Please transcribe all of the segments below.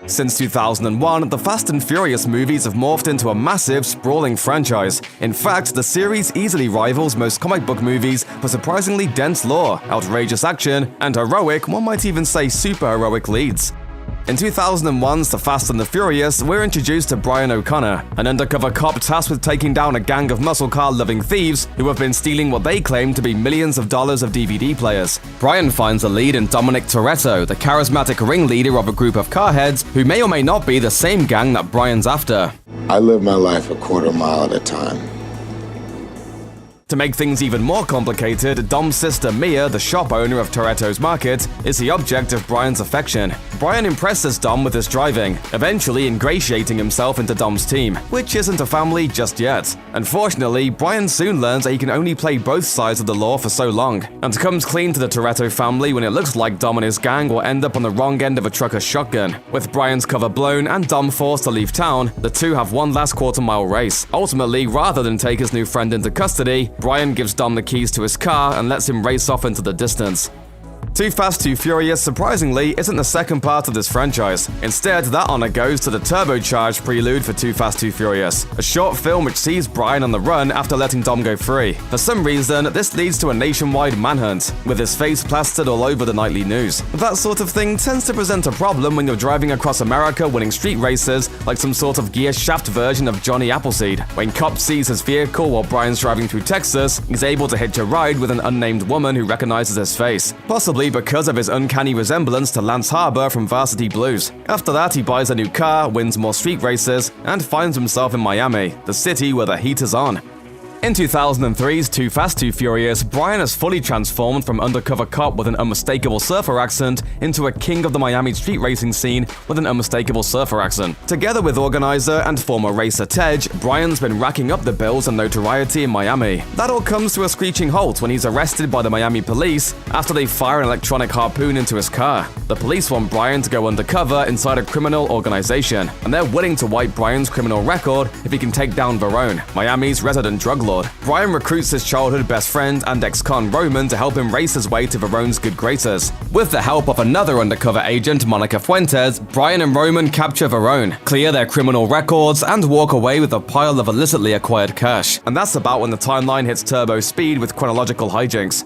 Since 2001, the Fast and Furious movies have morphed into a massive, sprawling franchise. In fact, the series easily rivals most comic book movies for surprisingly dense lore, outrageous action, and heroic, one might even say super-heroic leads. In 2001's The Fast and the Furious, we're introduced to Brian O'Connor, an undercover cop tasked with taking down a gang of muscle car-loving thieves who have been stealing what they claim to be millions of dollars of DVD players. Brian finds a lead in Dominic Toretto, the charismatic ringleader of a group of carheads who may or may not be the same gang that Brian's after. I live my life a quarter mile at a time. To make things even more complicated, Dom's sister Mia, the shop owner of Toretto's Market, is the object of Brian's affection. Brian impresses Dom with his driving, eventually ingratiating himself into Dom's team, which isn't a family just yet. Unfortunately, Brian soon learns that he can only play both sides of the law for so long, and comes clean to the Toretto family when it looks like Dom and his gang will end up on the wrong end of a trucker's shotgun. With Brian's cover blown and Dom forced to leave town, the two have one last quarter-mile race. Ultimately, rather than take his new friend into custody, Brian gives Dom the keys to his car and lets him race off into the distance. Too Fast, Too Furious, surprisingly, isn't the second part of this franchise. Instead, that honor goes to the turbocharged prelude for Too Fast, Too Furious, a short film which sees Brian on the run after letting Dom go free. For some reason, this leads to a nationwide manhunt, with his face plastered all over the nightly news. That sort of thing tends to present a problem when you're driving across America winning street races like some sort of gear shaft version of Johnny Appleseed. When Cop sees his vehicle while Brian's driving through Texas, he's able to hitch a ride with an unnamed woman who recognizes his face, possibly because of his uncanny resemblance to Lance Harbor from Varsity Blues. After that, he buys a new car, wins more street races, and finds himself in Miami, the city where the heat is on. In 2003's Too Fast, Too Furious, Brian has fully transformed from undercover cop with an unmistakable surfer accent into a king of the Miami street racing scene with an unmistakable surfer accent. Together with organizer and former racer Tej, Brian's been racking up the bills and notoriety in Miami. That all comes to a screeching halt when he's arrested by the Miami police after they fire an electronic harpoon into his car. The police want Brian to go undercover inside a criminal organization, and they're willing to wipe Brian's criminal record if he can take down Verone, Miami's resident drug lord. Brian recruits his childhood best friend and ex-con Roman to help him race his way to Verone's good graces. With the help of another undercover agent, Monica Fuentes, Brian and Roman capture Verone, clear their criminal records, and walk away with a pile of illicitly acquired cash. And that's about when the timeline hits turbo speed with chronological hijinks.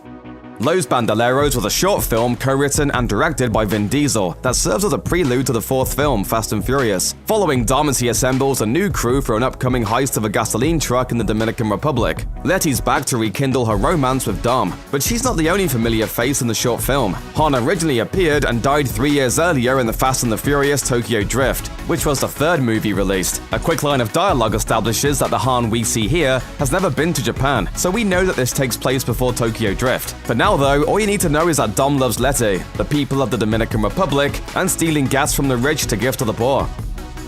Los Bandoleros was a short film co-written and directed by Vin Diesel that serves as a prelude to the fourth film, Fast and Furious. Following Dom as he assembles a new crew for an upcoming heist of a gasoline truck in the Dominican Republic. Letty's back to rekindle her romance with Dom, but she's not the only familiar face in the short film. Han originally appeared and died 3 years earlier in the Fast and the Furious Tokyo Drift, which was the third movie released. A quick line of dialogue establishes that the Han we see here has never been to Japan, so we know that this takes place before Tokyo Drift. But now though, all you need to know is that Dom loves Letty, the people of the Dominican Republic, and stealing gas from the rich to give to the poor.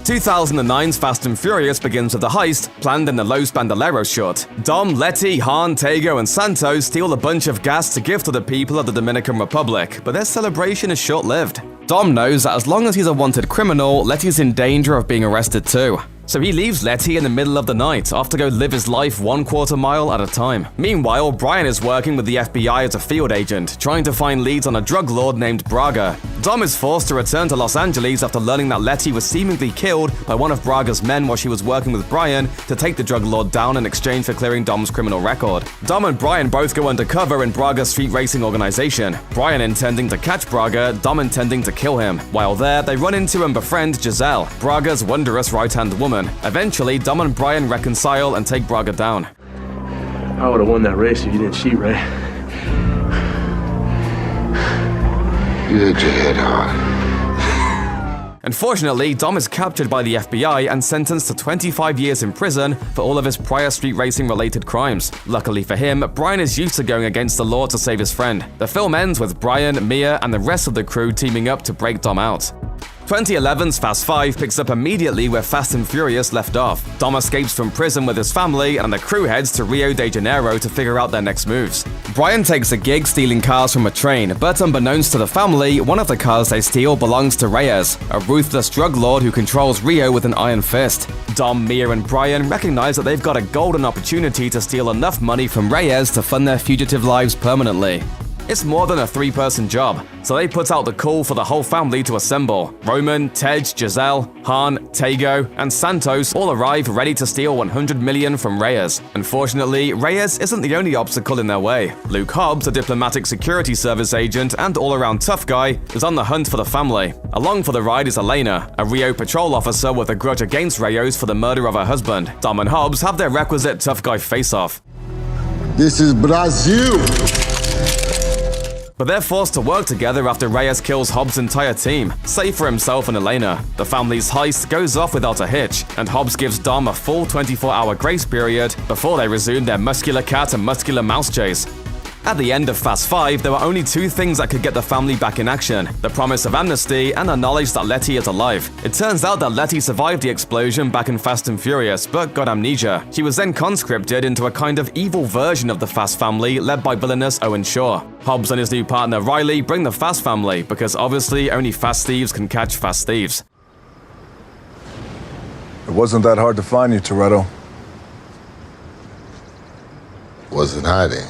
2009's Fast and Furious begins with a heist planned in the Los Bandoleros short. Dom, Letty, Han, Tego, and Santos steal a bunch of gas to give to the people of the Dominican Republic, but their celebration is short-lived. Dom knows that as long as he's a wanted criminal, Letty's in danger of being arrested too. So he leaves Letty in the middle of the night off to go live his life 1/4 mile at a time. Meanwhile, Brian is working with the FBI as a field agent, trying to find leads on a drug lord named Braga. Dom is forced to return to Los Angeles after learning that Letty was seemingly killed by one of Braga's men while she was working with Brian to take the drug lord down in exchange for clearing Dom's criminal record. Dom and Brian both go undercover in Braga's street racing organization, Brian intending to catch Braga, Dom intending to kill him. While there, they run into and befriend Giselle, Braga's wondrous right-hand woman. Eventually, Dom and Brian reconcile and take Braga down. I would have won that race if you didn't cheat, right? You hit your head hard. Unfortunately, Dom is captured by the FBI and sentenced to 25 years in prison for all of his prior street racing-related crimes. Luckily for him, Brian is used to going against the law to save his friend. The film ends with Brian, Mia, and the rest of the crew teaming up to break Dom out. 2011's Fast 5 picks up immediately where Fast and Furious left off. Dom escapes from prison with his family, and the crew heads to Rio de Janeiro to figure out their next moves. Brian takes a gig stealing cars from a train, but unbeknownst to the family, one of the cars they steal belongs to Reyes, a ruthless drug lord who controls Rio with an iron fist. Dom, Mia, and Brian recognize that they've got a golden opportunity to steal enough money from Reyes to fund their fugitive lives permanently. It's more than a 3-person job, so they put out the call for the whole family to assemble. Roman, Tej, Giselle, Han, Tego, and Santos all arrive ready to steal $100 million from Reyes. Unfortunately, Reyes isn't the only obstacle in their way. Luke Hobbs, a diplomatic security service agent and all-around tough guy, is on the hunt for the family. Along for the ride is Elena, a Rio patrol officer with a grudge against Reyes for the murder of her husband. Dom and Hobbs have their requisite tough guy face-off. This is Brazil! But they're forced to work together after Reyes kills Hobbs' entire team, save for himself and Elena. The family's heist goes off without a hitch, and Hobbs gives Dom a full 24-hour grace period before they resume their muscular cat and muscular mouse chase. At the end of Fast 5, there were only 2 things that could get the family back in action: the promise of amnesty and the knowledge that Letty is alive. It turns out that Letty survived the explosion back in Fast and Furious, but got amnesia. She was then conscripted into a kind of evil version of the Fast family led by villainous Owen Shaw. Hobbs and his new partner Riley bring the Fast family, because obviously only fast thieves can catch fast thieves. It wasn't that hard to find you, Toretto. Wasn't hiding.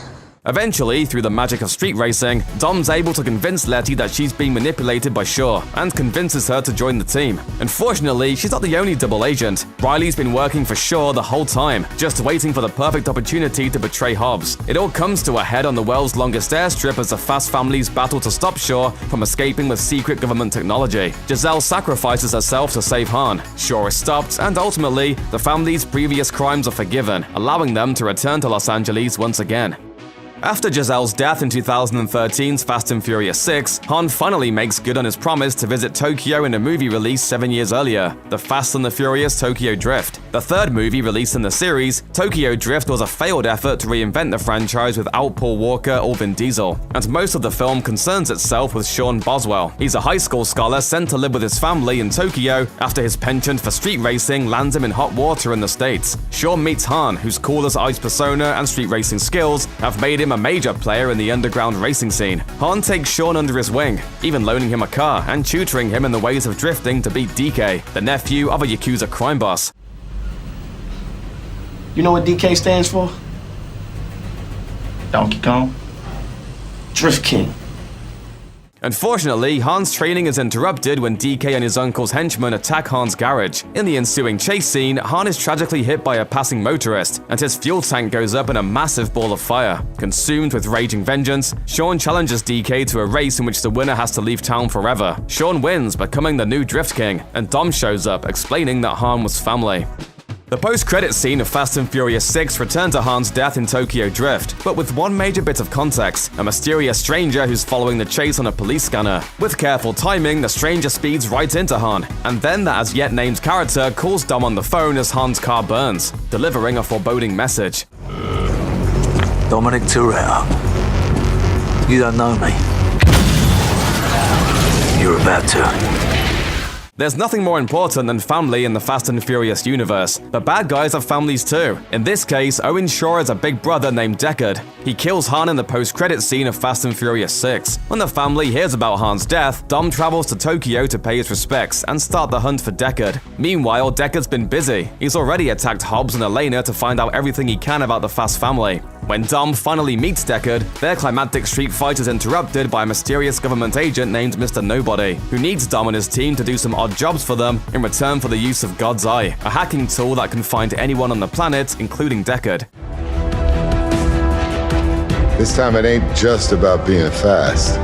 Eventually, through the magic of street racing, Dom's able to convince Letty that she's being manipulated by Shaw, and convinces her to join the team. Unfortunately, she's not the only double agent. Riley's been working for Shaw the whole time, just waiting for the perfect opportunity to betray Hobbs. It all comes to a head on the world's longest airstrip as the Fast family's battle to stop Shaw from escaping with secret government technology. Giselle sacrifices herself to save Han. Shaw is stopped, and ultimately, the family's previous crimes are forgiven, allowing them to return to Los Angeles once again. After Giselle's death in 2013's Fast and Furious 6, Han finally makes good on his promise to visit Tokyo in a movie released 7 years earlier, The Fast and the Furious Tokyo Drift. The third movie released in the series, Tokyo Drift was a failed effort to reinvent the franchise without Paul Walker or Vin Diesel, and most of the film concerns itself with Sean Boswell. He's a high school scholar sent to live with his family in Tokyo after his penchant for street racing lands him in hot water in the States. Sean meets Han, whose coolest ice persona and street racing skills have made him a major player in the underground racing scene. Han takes Sean under his wing, even loaning him a car and tutoring him in the ways of drifting to beat DK, the nephew of a Yakuza crime boss. You know what DK stands for? Donkey Kong? Drift King. Unfortunately, Han's training is interrupted when DK and his uncle's henchmen attack Han's garage. In the ensuing chase scene, Han is tragically hit by a passing motorist, and his fuel tank goes up in a massive ball of fire. Consumed with raging vengeance, Sean challenges DK to a race in which the winner has to leave town forever. Sean wins, becoming the new Drift King, and Dom shows up, explaining that Han was family. The post-credit scene of Fast and Furious 6 returned to Han's death in Tokyo Drift, but with one major bit of context: a mysterious stranger who's following the chase on a police scanner. With careful timing, the stranger speeds right into Han, and then the as-yet-named character calls Dom on the phone as Han's car burns, delivering a foreboding message. Dominic Toretto. You don't know me. You're about to. There's nothing more important than family in the Fast and Furious universe, but bad guys have families too. In this case, Owen Shaw has a big brother named Deckard. He kills Han in the post-credit scene of Fast and Furious 6. When the family hears about Han's death, Dom travels to Tokyo to pay his respects and start the hunt for Deckard. Meanwhile, Deckard's been busy. He's already attacked Hobbs and Elena to find out everything he can about the Fast family. When Dom finally meets Deckard, their climactic street fight is interrupted by a mysterious government agent named Mr. Nobody, who needs Dom and his team to do some odd jobs for them in return for the use of God's Eye, a hacking tool that can find anyone on the planet, including Deckard. This time it ain't just about being fast.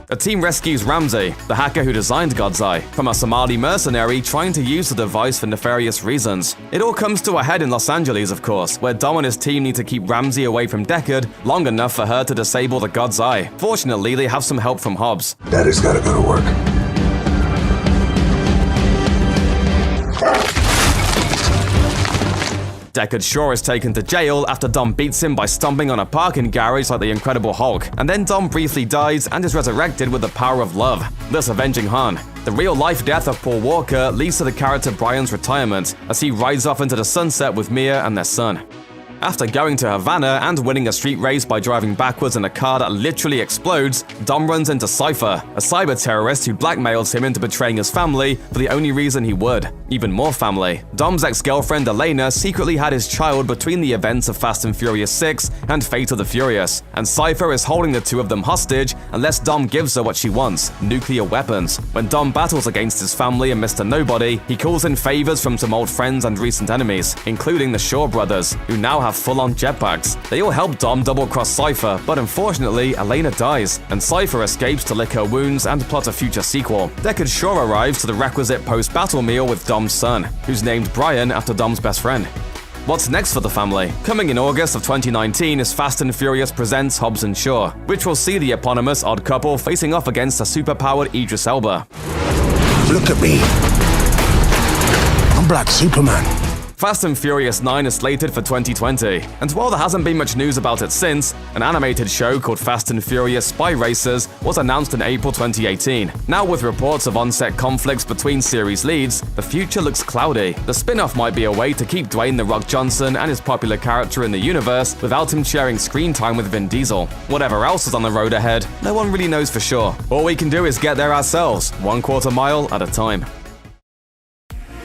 The team rescues Ramsey, the hacker who designed God's Eye, from a Somali mercenary trying to use the device for nefarious reasons. It all comes to a head in Los Angeles, of course, where Dom and his team need to keep Ramsey away from Deckard long enough for her to disable the God's Eye. Fortunately, they have some help from Hobbs. Daddy's gotta go to work. Deckard Shaw is taken to jail after Dom beats him by stomping on a parking garage like the Incredible Hulk, and then Dom briefly dies and is resurrected with the power of love, thus avenging Han. The real-life death of Paul Walker leads to the character Brian's retirement, as he rides off into the sunset with Mia and their son. After going to Havana and winning a street race by driving backwards in a car that literally explodes, Dom runs into Cypher, a cyber terrorist who blackmails him into betraying his family for the only reason he would. Even more family. Dom's ex-girlfriend Elena secretly had his child between the events of Fast and Furious 6 and Fate of the Furious, and Cypher is holding the two of them hostage unless Dom gives her what she wants, nuclear weapons. When Dom battles against his family and Mr. Nobody, he calls in favors from some old friends and recent enemies, including the Shaw brothers, who now have full-on jetpacks. They all help Dom double-cross Cypher, but unfortunately, Elena dies, and Cypher escapes to lick her wounds and plot a future sequel. Deckard Shaw arrives to the requisite post-battle meal with Dom's son, who's named Brian after Dom's best friend. What's next for the family? Coming in August of 2019 is Fast and Furious Presents Hobbs and Shaw, which will see the eponymous odd couple facing off against a superpowered Idris Elba. Look at me. I'm Black Superman. Fast and Furious 9 is slated for 2020, and while there hasn't been much news about it since, an animated show called Fast and Furious Spy Racers was announced in April 2018. Now with reports of on-set conflicts between series leads, the future looks cloudy. The spin-off might be a way to keep Dwayne "The Rock" Johnson and his popular character in the universe without him sharing screen time with Vin Diesel. Whatever else is on the road ahead, no one really knows for sure. All we can do is get there ourselves, 1/4 mile at a time.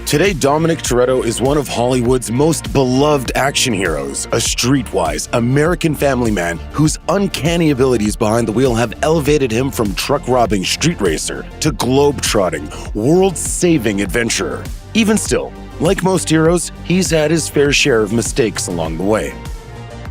Today, Dominic Toretto is one of Hollywood's most beloved action heroes, a streetwise, American family man whose uncanny abilities behind the wheel have elevated him from truck-robbing street racer to globe-trotting, world-saving adventurer. Even still, like most heroes, he's had his fair share of mistakes along the way.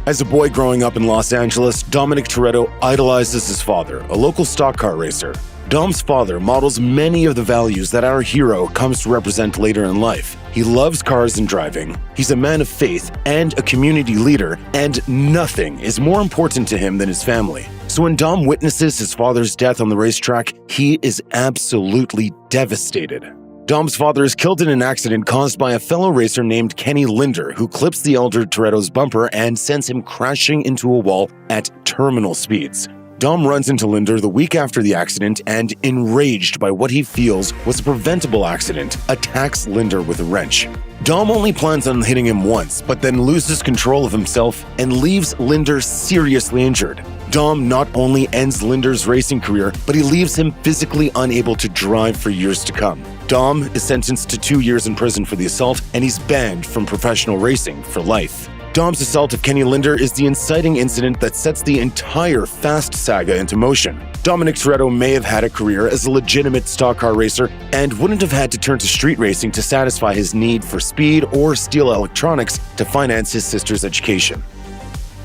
As a boy growing up in Los Angeles, Dominic Toretto idolizes his father, a local stock car racer. Dom's father models many of the values that our hero comes to represent later in life. He loves cars and driving, he's a man of faith and a community leader, and nothing is more important to him than his family. So when Dom witnesses his father's death on the racetrack, he is absolutely devastated. Dom's father is killed in an accident caused by a fellow racer named Kenny Linder, who clips the elder Toretto's bumper and sends him crashing into a wall at terminal speeds. Dom runs into Linder the week after the accident and, enraged by what he feels was a preventable accident, attacks Linder with a wrench. Dom only plans on hitting him once, but then loses control of himself and leaves Linder seriously injured. Dom not only ends Linder's racing career, but he leaves him physically unable to drive for years to come. Dom is sentenced to 2 years in prison for the assault, and he's banned from professional racing for life. Dom's assault of Kenny Linder is the inciting incident that sets the entire Fast saga into motion. Dominic Toretto may have had a career as a legitimate stock car racer and wouldn't have had to turn to street racing to satisfy his need for speed or steal electronics to finance his sister's education.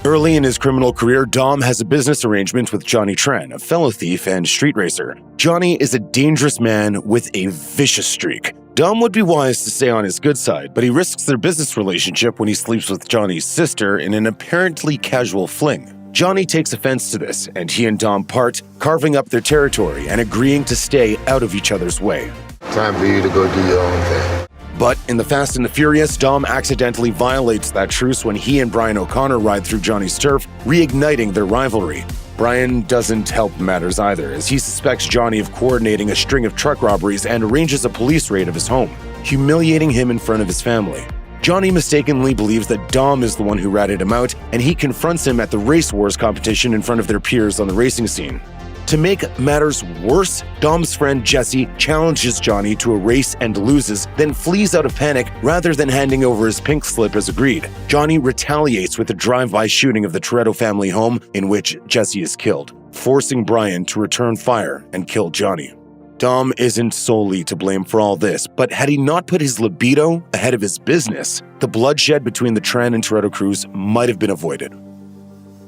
Early in his criminal career, Dom has a business arrangement with Johnny Tran, a fellow thief and street racer. Johnny is a dangerous man with a vicious streak. Dom would be wise to stay on his good side, but he risks their business relationship when he sleeps with Johnny's sister in an apparently casual fling. Johnny takes offense to this, and he and Dom part, carving up their territory and agreeing to stay out of each other's way. Time for you to go do your own thing. But in The Fast and the Furious, Dom accidentally violates that truce when he and Brian O'Connor ride through Johnny's turf, reigniting their rivalry. Brian doesn't help matters either, as he suspects Johnny of coordinating a string of truck robberies and arranges a police raid of his home, humiliating him in front of his family. Johnny mistakenly believes that Dom is the one who ratted him out, and he confronts him at the Race Wars competition in front of their peers on the racing scene. To make matters worse, Dom's friend Jesse challenges Johnny to a race and loses, then flees out of panic rather than handing over his pink slip as agreed. Johnny retaliates with a drive-by shooting of the Toretto family home in which Jesse is killed, forcing Brian to return fire and kill Johnny. Dom isn't solely to blame for all this, but had he not put his libido ahead of his business, the bloodshed between the Tran and Toretto crews might have been avoided.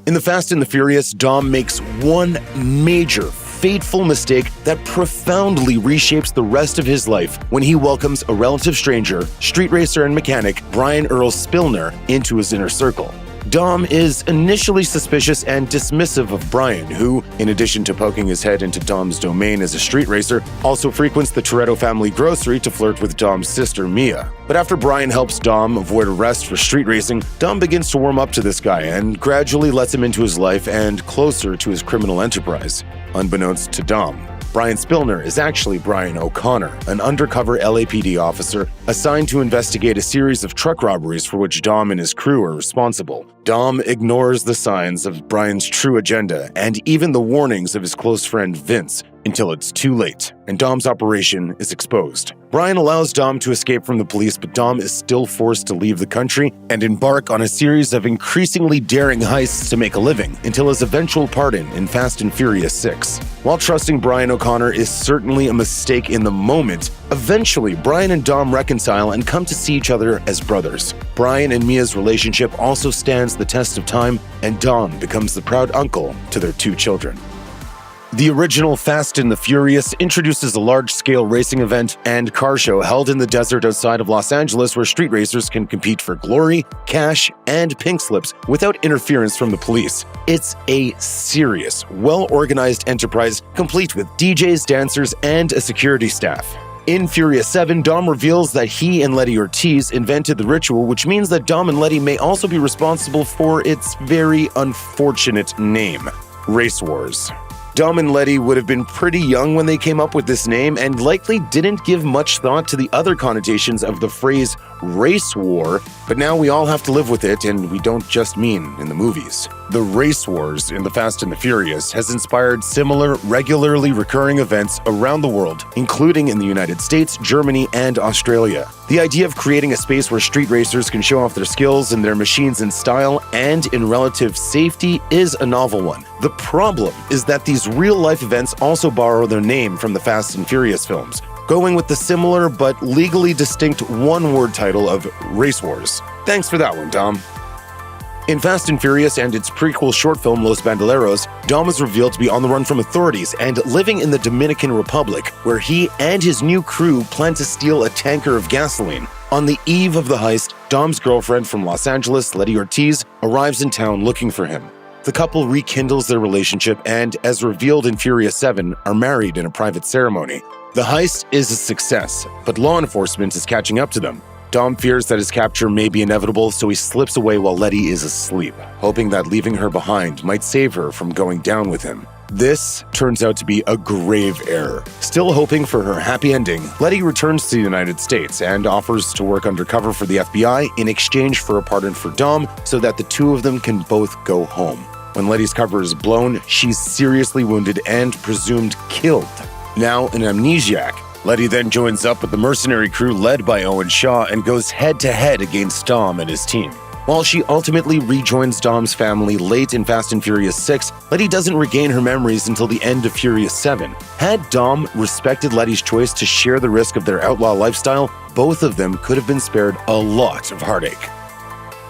In The Fast and the Furious, Dom makes one major, fateful mistake that profoundly reshapes the rest of his life when he welcomes a relative stranger, street racer and mechanic Brian Earl Spillner, into his inner circle. Dom is initially suspicious and dismissive of Brian, who, in addition to poking his head into Dom's domain as a street racer, also frequents the Toretto family grocery to flirt with Dom's sister, Mia. But after Brian helps Dom avoid arrest for street racing, Dom begins to warm up to this guy and gradually lets him into his life and closer to his criminal enterprise, unbeknownst to Dom. Brian Spillner is actually Brian O'Connor, an undercover LAPD officer assigned to investigate a series of truck robberies for which Dom and his crew are responsible. Dom ignores the signs of Brian's true agenda and even the warnings of his close friend Vince until it's too late, and Dom's operation is exposed. Brian allows Dom to escape from the police, but Dom is still forced to leave the country and embark on a series of increasingly daring heists to make a living until his eventual pardon in Fast and Furious 6. While trusting Brian O'Connor is certainly a mistake in the moment, eventually Brian and Dom reconcile and come to see each other as brothers. Brian and Mia's relationship also stands the test of time, and Dom becomes the proud uncle to their 2 children. The original Fast and the Furious introduces a large-scale racing event and car show held in the desert outside of Los Angeles where street racers can compete for glory, cash, and pink slips without interference from the police. It's a serious, well-organized enterprise complete with DJs, dancers, and a security staff. In Furious 7, Dom reveals that he and Letty Ortiz invented the ritual, which means that Dom and Letty may also be responsible for its very unfortunate name, Race Wars. Dom and Letty would have been pretty young when they came up with this name and likely didn't give much thought to the other connotations of the phrase race war, but now we all have to live with it, and we don't just mean in the movies. The race wars in The Fast and the Furious has inspired similar, regularly recurring events around the world, including in the United States, Germany, and Australia. The idea of creating a space where street racers can show off their skills and their machines in style and in relative safety is a novel one. The problem is that these real-life events also borrow their name from the Fast and Furious films, going with the similar but legally distinct one-word title of Race Wars. Thanks for that one, Dom. In Fast and Furious and its prequel short film Los Bandoleros, Dom is revealed to be on the run from authorities and living in the Dominican Republic, where he and his new crew plan to steal a tanker of gasoline. On the eve of the heist, Dom's girlfriend from Los Angeles, Letty Ortiz, arrives in town looking for him. The couple rekindles their relationship and, as revealed in Furious 7, are married in a private ceremony. The heist is a success, but law enforcement is catching up to them. Dom fears that his capture may be inevitable, so he slips away while Letty is asleep, hoping that leaving her behind might save her from going down with him. This turns out to be a grave error. Still hoping for her happy ending, Letty returns to the United States and offers to work undercover for the FBI in exchange for a pardon for Dom so that the two of them can both go home. When Letty's cover is blown, she's seriously wounded and presumed killed. Now an amnesiac, Letty then joins up with the mercenary crew led by Owen Shaw and goes head-to-head against Dom and his team. While she ultimately rejoins Dom's family late in Fast and Furious 6, Letty doesn't regain her memories until the end of Furious 7. Had Dom respected Letty's choice to share the risk of their outlaw lifestyle, both of them could have been spared a lot of heartache.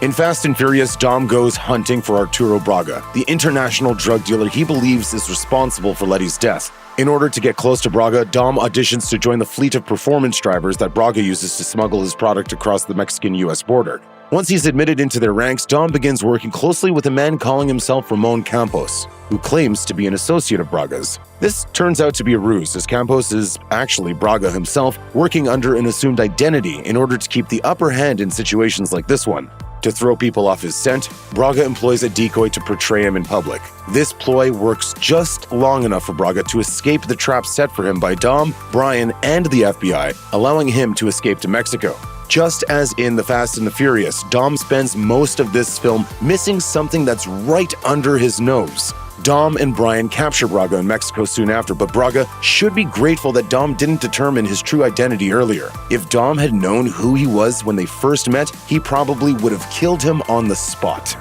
In Fast and Furious, Dom goes hunting for Arturo Braga, the international drug dealer he believes is responsible for Letty's death. In order to get close to Braga, Dom auditions to join the fleet of performance drivers that Braga uses to smuggle his product across the Mexican-US border. Once he's admitted into their ranks, Dom begins working closely with a man calling himself Ramon Campos, who claims to be an associate of Braga's. This turns out to be a ruse, as Campos is actually Braga himself, working under an assumed identity in order to keep the upper hand in situations like this one. To throw people off his scent, Braga employs a decoy to portray him in public. This ploy works just long enough for Braga to escape the trap set for him by Dom, Brian, and the FBI, allowing him to escape to Mexico. Just as in The Fast and the Furious, Dom spends most of this film missing something that's right under his nose. Dom and Brian capture Braga in Mexico soon after, but Braga should be grateful that Dom didn't determine his true identity earlier. If Dom had known who he was when they first met, he probably would have killed him on the spot.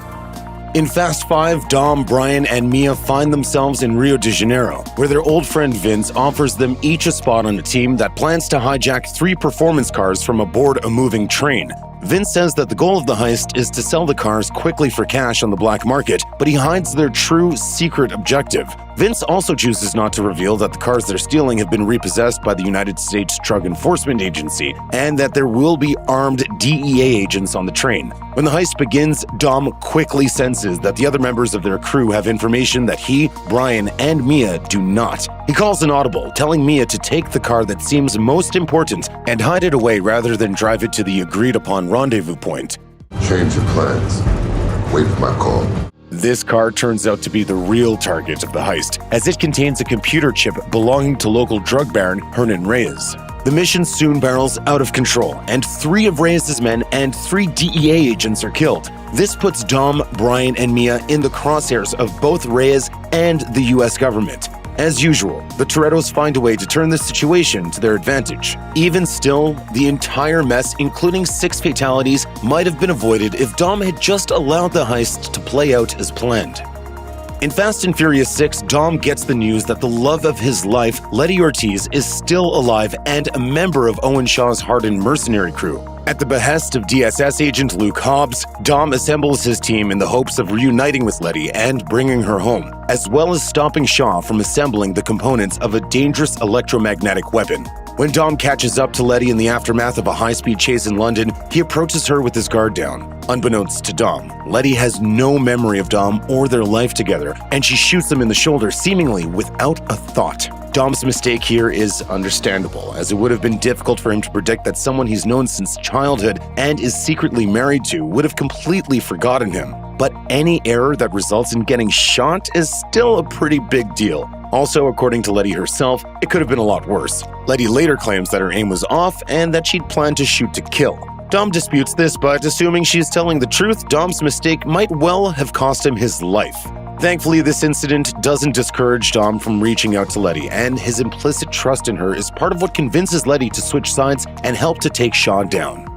In Fast 5, Dom, Brian, and Mia find themselves in Rio de Janeiro, where their old friend Vince offers them each a spot on a team that plans to hijack 3 performance cars from aboard a moving train. Vince says that the goal of the heist is to sell the cars quickly for cash on the black market, but he hides their true secret objective. Vince also chooses not to reveal that the cars they're stealing have been repossessed by the United States Drug Enforcement Agency, and that there will be armed DEA agents on the train. When the heist begins, Dom quickly senses that the other members of their crew have information that he, Brian, and Mia do not. He calls an audible, telling Mia to take the car that seems most important and hide it away rather than drive it to the agreed-upon rendezvous point. Change your plans. Wait for my call. This car turns out to be the real target of the heist, as it contains a computer chip belonging to local drug baron Hernan Reyes. The mission soon barrels out of control, and 3 of Reyes' men and 3 DEA agents are killed. This puts Dom, Brian, and Mia in the crosshairs of both Reyes and the US government. As usual, the Torettos find a way to turn this situation to their advantage. Even still, the entire mess, including 6 fatalities, might have been avoided if Dom had just allowed the heist to play out as planned. In Fast and Furious 6, Dom gets the news that the love of his life, Letty Ortiz, is still alive and a member of Owen Shaw's hardened mercenary crew. At the behest of DSS agent Luke Hobbs, Dom assembles his team in the hopes of reuniting with Letty and bringing her home, as well as stopping Shaw from assembling the components of a dangerous electromagnetic weapon. When Dom catches up to Letty in the aftermath of a high-speed chase in London, he approaches her with his guard down. Unbeknownst to Dom, Letty has no memory of Dom or their life together, and she shoots him in the shoulder seemingly without a thought. Dom's mistake here is understandable, as it would have been difficult for him to predict that someone he's known since childhood and is secretly married to would have completely forgotten him. But any error that results in getting shot is still a pretty big deal. Also, according to Letty herself, it could have been a lot worse. Letty later claims that her aim was off and that she'd planned to shoot to kill. Dom disputes this, but assuming she's telling the truth, Dom's mistake might well have cost him his life. Thankfully, this incident doesn't discourage Dom from reaching out to Letty, and his implicit trust in her is part of what convinces Letty to switch sides and help to take Shaw down.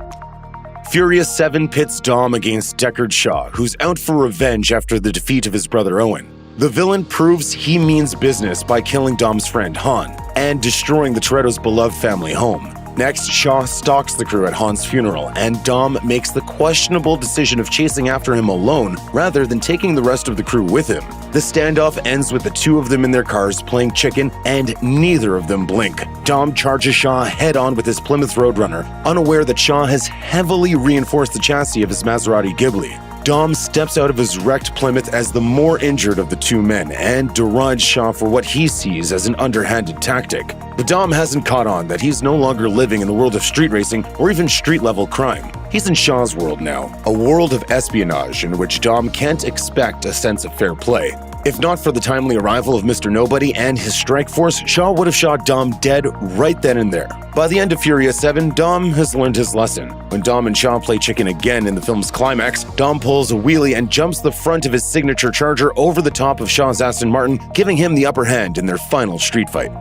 Furious 7 pits Dom against Deckard Shaw, who's out for revenge after the defeat of his brother Owen. The villain proves he means business by killing Dom's friend Han and destroying the Toretto's beloved family home. Next, Shaw stalks the crew at Han's funeral, and Dom makes the questionable decision of chasing after him alone rather than taking the rest of the crew with him. The standoff ends with the 2 of them in their cars playing chicken, and neither of them blink. Dom charges Shaw head-on with his Plymouth Roadrunner, unaware that Shaw has heavily reinforced the chassis of his Maserati Ghibli. Dom steps out of his wrecked Plymouth as the more injured of the 2 men and derides Shaw for what he sees as an underhanded tactic. But Dom hasn't caught on that he's no longer living in the world of street racing or even street-level crime. He's in Shaw's world now, a world of espionage in which Dom can't expect a sense of fair play. If not for the timely arrival of Mr. Nobody and his strike force, Shaw would have shot Dom dead right then and there. By the end of Furious 7, Dom has learned his lesson. When Dom and Shaw play chicken again in the film's climax, Dom pulls a wheelie and jumps the front of his signature Charger over the top of Shaw's Aston Martin, giving him the upper hand in their final street fight.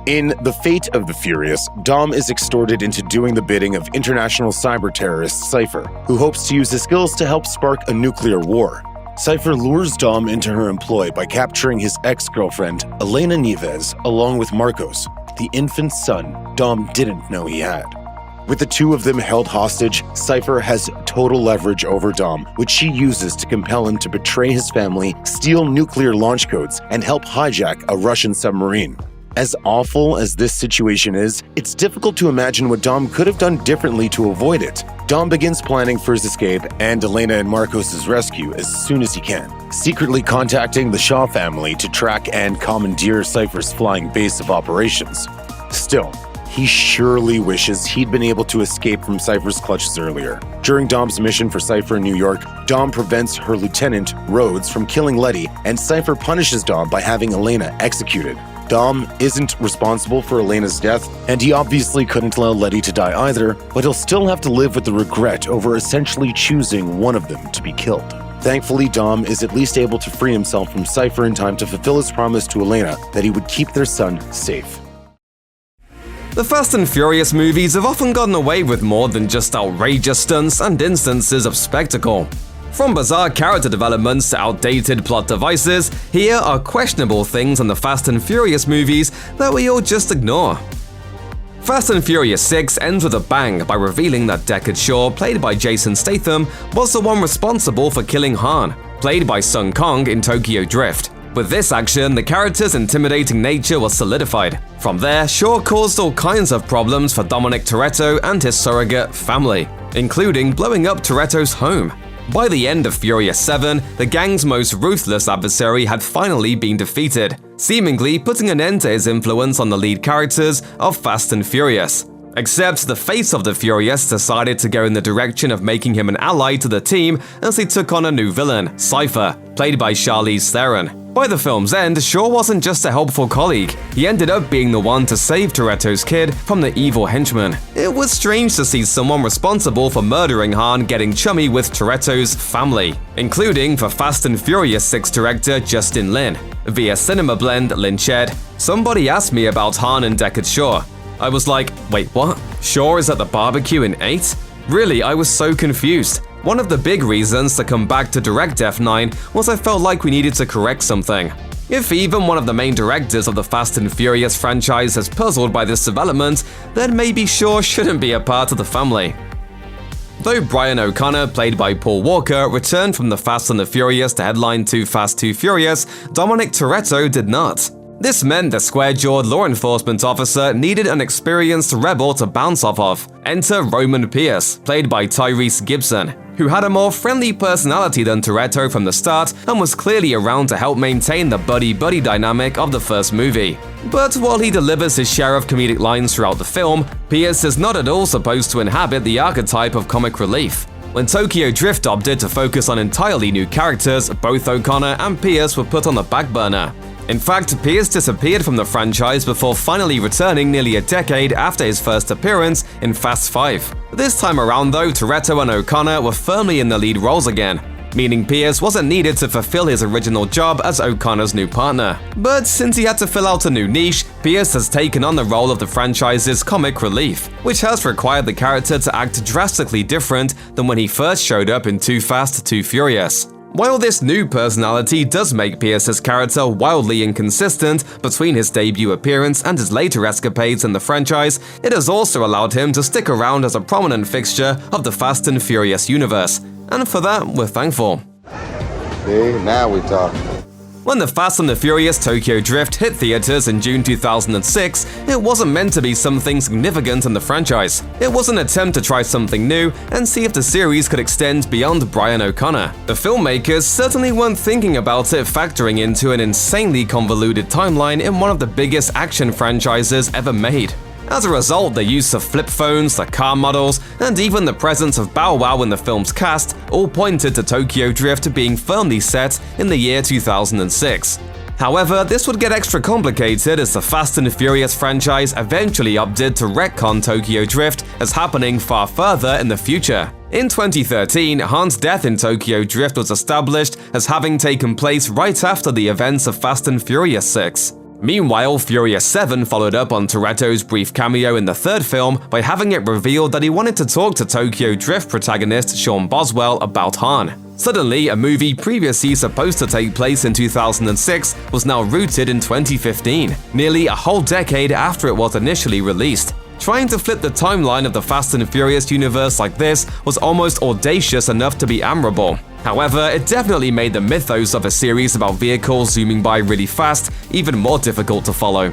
In The Fate of the Furious, Dom is extorted into doing the bidding of international cyber terrorist Cypher, who hopes to use his skills to help spark a nuclear war. Cypher lures Dom into her employ by capturing his ex-girlfriend, Elena Nieves, along with Marcos, the infant son Dom didn't know he had. With the 2 of them held hostage, Cypher has total leverage over Dom, which she uses to compel him to betray his family, steal nuclear launch codes, and help hijack a Russian submarine. As awful as this situation is, it's difficult to imagine what Dom could have done differently to avoid it. Dom begins planning for his escape and Elena and Marcos' rescue as soon as he can, secretly contacting the Shaw family to track and commandeer Cypher's flying base of operations. Still, he surely wishes he'd been able to escape from Cypher's clutches earlier. During Dom's mission for Cypher in New York, Dom prevents her lieutenant, Rhodes, from killing Letty, and Cypher punishes Dom by having Elena executed. Dom isn't responsible for Elena's death, and he obviously couldn't allow Letty to die either, but he'll still have to live with the regret over essentially choosing one of them to be killed. Thankfully, Dom is at least able to free himself from Cypher in time to fulfill his promise to Elena that he would keep their son safe. The Fast and Furious movies have often gotten away with more than just outrageous stunts and instances of spectacle. From bizarre character developments to outdated plot devices, here are questionable things in the Fast and Furious movies that we all just ignore. Fast and Furious 6 ends with a bang by revealing that Deckard Shaw, played by Jason Statham, was the one responsible for killing Han, played by Sung Kong in Tokyo Drift. With this action, the character's intimidating nature was solidified. From there, Shaw caused all kinds of problems for Dominic Toretto and his surrogate family, including blowing up Toretto's home. By the end of Furious 7, the gang's most ruthless adversary had finally been defeated, seemingly putting an end to his influence on the lead characters of Fast and Furious. Except the face of the Furious decided to go in the direction of making him an ally to the team as he took on a new villain, Cypher, played by Charlize Theron. By the film's end, Shaw wasn't just a helpful colleague, he ended up being the one to save Toretto's kid from the evil henchman. It was strange to see someone responsible for murdering Han getting chummy with Toretto's family, including for Fast and Furious 6 director Justin Lin. Via CinemaBlend, Lin shared, "Somebody asked me about Han and Deckard Shaw. I was like, wait, what? Shaw is at the barbecue in 8? Really, I was so confused. One of the big reasons to come back to direct F9 was I felt like we needed to correct something. If even one of the main directors of the Fast and Furious franchise is puzzled by this development, then maybe Shaw shouldn't be a part of the family." Though Brian O'Connor, played by Paul Walker, returned from the Fast and the Furious to headline Too Fast, Too Furious, Dominic Toretto did not. This meant the square-jawed law enforcement officer needed an experienced rebel to bounce off of. Enter Roman Pierce, played by Tyrese Gibson, who had a more friendly personality than Toretto from the start and was clearly around to help maintain the buddy-buddy dynamic of the first movie. But while he delivers his share of comedic lines throughout the film, Pierce is not at all supposed to inhabit the archetype of comic relief. When Tokyo Drift opted to focus on entirely new characters, both O'Connor and Pierce were put on the back burner. In fact, Pierce disappeared from the franchise before finally returning nearly a decade after his first appearance in Fast 5. This time around though, Toretto and O'Connor were firmly in the lead roles again, meaning Pierce wasn't needed to fulfill his original job as O'Connor's new partner. But since he had to fill out a new niche, Pierce has taken on the role of the franchise's comic relief, which has required the character to act drastically different than when he first showed up in Too Fast, Too Furious. While this new personality does make Pierce's character wildly inconsistent between his debut appearance and his later escapades in the franchise, it has also allowed him to stick around as a prominent fixture of the Fast and Furious universe, and for that, we're thankful. See, now we talk. When the Fast and the Furious Tokyo Drift hit theaters in June 2006, it wasn't meant to be something significant in the franchise. It was an attempt to try something new and see if the series could extend beyond Brian O'Connor. The filmmakers certainly weren't thinking about it factoring into an insanely convoluted timeline in one of the biggest action franchises ever made. As a result, the use of flip phones, the car models, and even the presence of Bow Wow in the film's cast all pointed to Tokyo Drift being firmly set in the year 2006. However, this would get extra complicated as the Fast and Furious franchise eventually opted to retcon Tokyo Drift as happening far further in the future. In 2013, Han's death in Tokyo Drift was established as having taken place right after the events of Fast and Furious 6. Meanwhile, Furious 7 followed up on Toretto's brief cameo in the third film by having it revealed that he wanted to talk to Tokyo Drift protagonist Sean Boswell about Han. Suddenly, a movie previously supposed to take place in 2006 was now rooted in 2015, nearly a whole decade after it was initially released. Trying to flip the timeline of the Fast and Furious universe like this was almost audacious enough to be admirable. However, it definitely made the mythos of a series about vehicles zooming by really fast even more difficult to follow.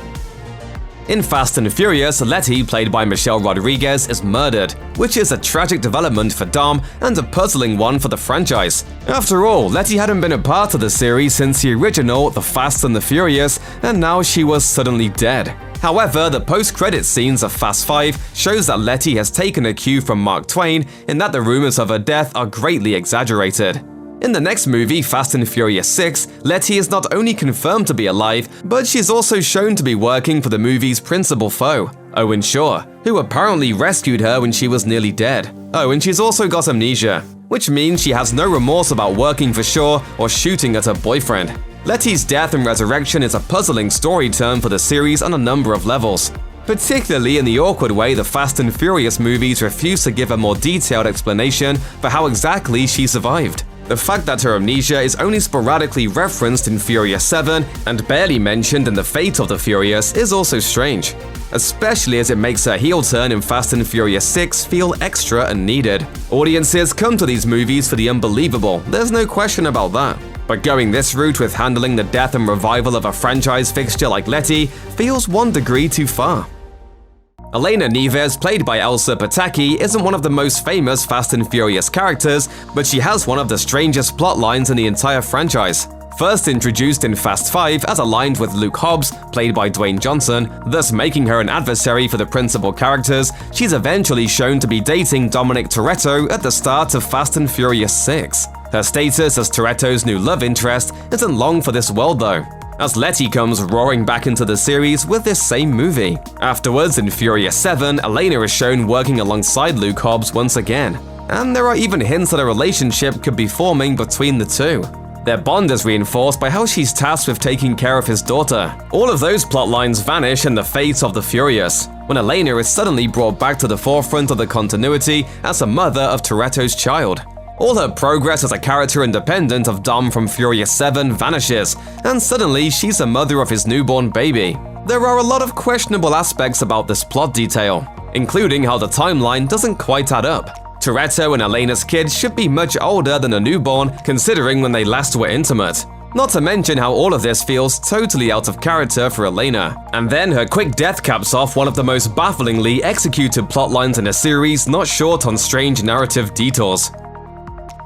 In Fast and Furious, Letty, played by Michelle Rodriguez, is murdered, which is a tragic development for Dom and a puzzling one for the franchise. After all, Letty hadn't been a part of the series since the original The Fast and the Furious, and now she was suddenly dead. However, the post-credit scenes of Fast 5 shows that Letty has taken a cue from Mark Twain in that the rumors of her death are greatly exaggerated. In the next movie, Fast and Furious 6, Letty is not only confirmed to be alive, but she's also shown to be working for the movie's principal foe, Owen Shaw, who apparently rescued her when she was nearly dead. Oh, and she's also got amnesia, which means she has no remorse about working for Shaw or shooting at her boyfriend. Letty's death and resurrection is a puzzling story turn for the series on a number of levels, particularly in the awkward way the Fast and Furious movies refuse to give a more detailed explanation for how exactly she survived. The fact that her amnesia is only sporadically referenced in Furious 7 and barely mentioned in The Fate of the Furious is also strange, especially as it makes her heel turn in Fast and Furious 6 feel extra and needed. Audiences come to these movies for the unbelievable, there's no question about that. But going this route with handling the death and revival of a franchise fixture like Letty feels one degree too far. Elena Nieves, played by Elsa Pataki, isn't one of the most famous Fast and Furious characters, but she has one of the strangest plot lines in the entire franchise. First introduced in Fast 5 as aligned with Luke Hobbs, played by Dwayne Johnson, thus making her an adversary for the principal characters, she's eventually shown to be dating Dominic Toretto at the start of Fast and Furious 6. Her status as Toretto's new love interest isn't long for this world though, as Letty comes roaring back into the series with this same movie. Afterwards, in Furious 7, Elena is shown working alongside Luke Hobbs once again, and there are even hints that a relationship could be forming between the two. Their bond is reinforced by how she's tasked with taking care of his daughter. All of those plot lines vanish in the Fate of the Furious, when Elena is suddenly brought back to the forefront of the continuity as a mother of Toretto's child. All her progress as a character independent of Dom from Furious 7 vanishes, and suddenly she's a mother of his newborn baby. There are a lot of questionable aspects about this plot detail, including how the timeline doesn't quite add up. Toretto and Elena's kids should be much older than a newborn, considering when they last were intimate. Not to mention how all of this feels totally out of character for Elena. And then her quick death caps off one of the most bafflingly executed plotlines in a series not short on strange narrative detours.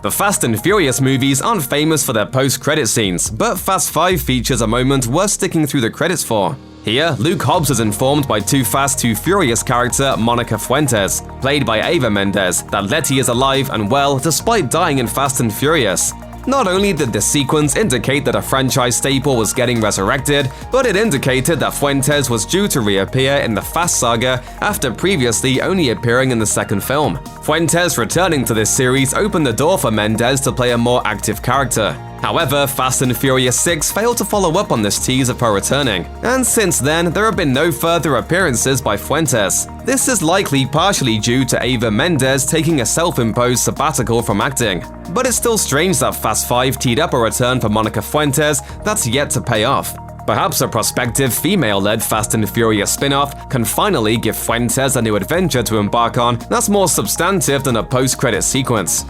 The Fast and Furious movies aren't famous for their post-credit scenes, but Fast 5 features a moment worth sticking through the credits for. Here, Luke Hobbs is informed by Too Fast, Too Furious character Monica Fuentes, played by Eva Mendes, that Letty is alive and well despite dying in Fast and Furious. Not only did this sequence indicate that a franchise staple was getting resurrected, but it indicated that Fuentes was due to reappear in the Fast saga after previously only appearing in the second film. Fuentes returning to this series opened the door for Mendes to play a more active character. However, Fast and Furious 6 failed to follow up on this tease of her returning, and since then, there have been no further appearances by Fuentes. This is likely partially due to Eva Mendes taking a self-imposed sabbatical from acting. But it's still strange that Fast 5 teed up a return for Monica Fuentes that's yet to pay off. Perhaps a prospective female-led Fast and Furious spin-off can finally give Fuentes a new adventure to embark on that's more substantive than a post-credit sequence.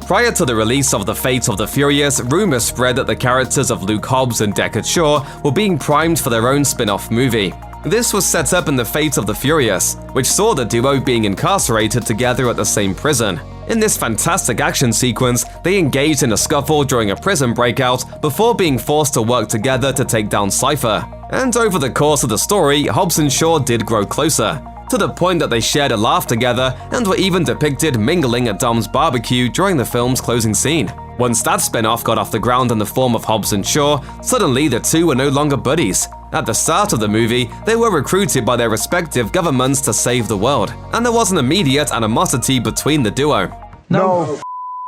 Prior to the release of The Fate of the Furious, rumors spread that the characters of Luke Hobbs and Deckard Shaw were being primed for their own spin-off movie. This was set up in The Fate of the Furious, which saw the duo being incarcerated together at the same prison. In this fantastic action sequence, they engaged in a scuffle during a prison breakout before being forced to work together to take down Cypher. And over the course of the story, Hobbs and Shaw did grow closer, to the point that they shared a laugh together and were even depicted mingling at Dom's barbecue during the film's closing scene. Once that spin-off got off the ground in the form of Hobbs and Shaw, suddenly the two were no longer buddies. At the start of the movie, they were recruited by their respective governments to save the world, and there was an immediate animosity between the duo. No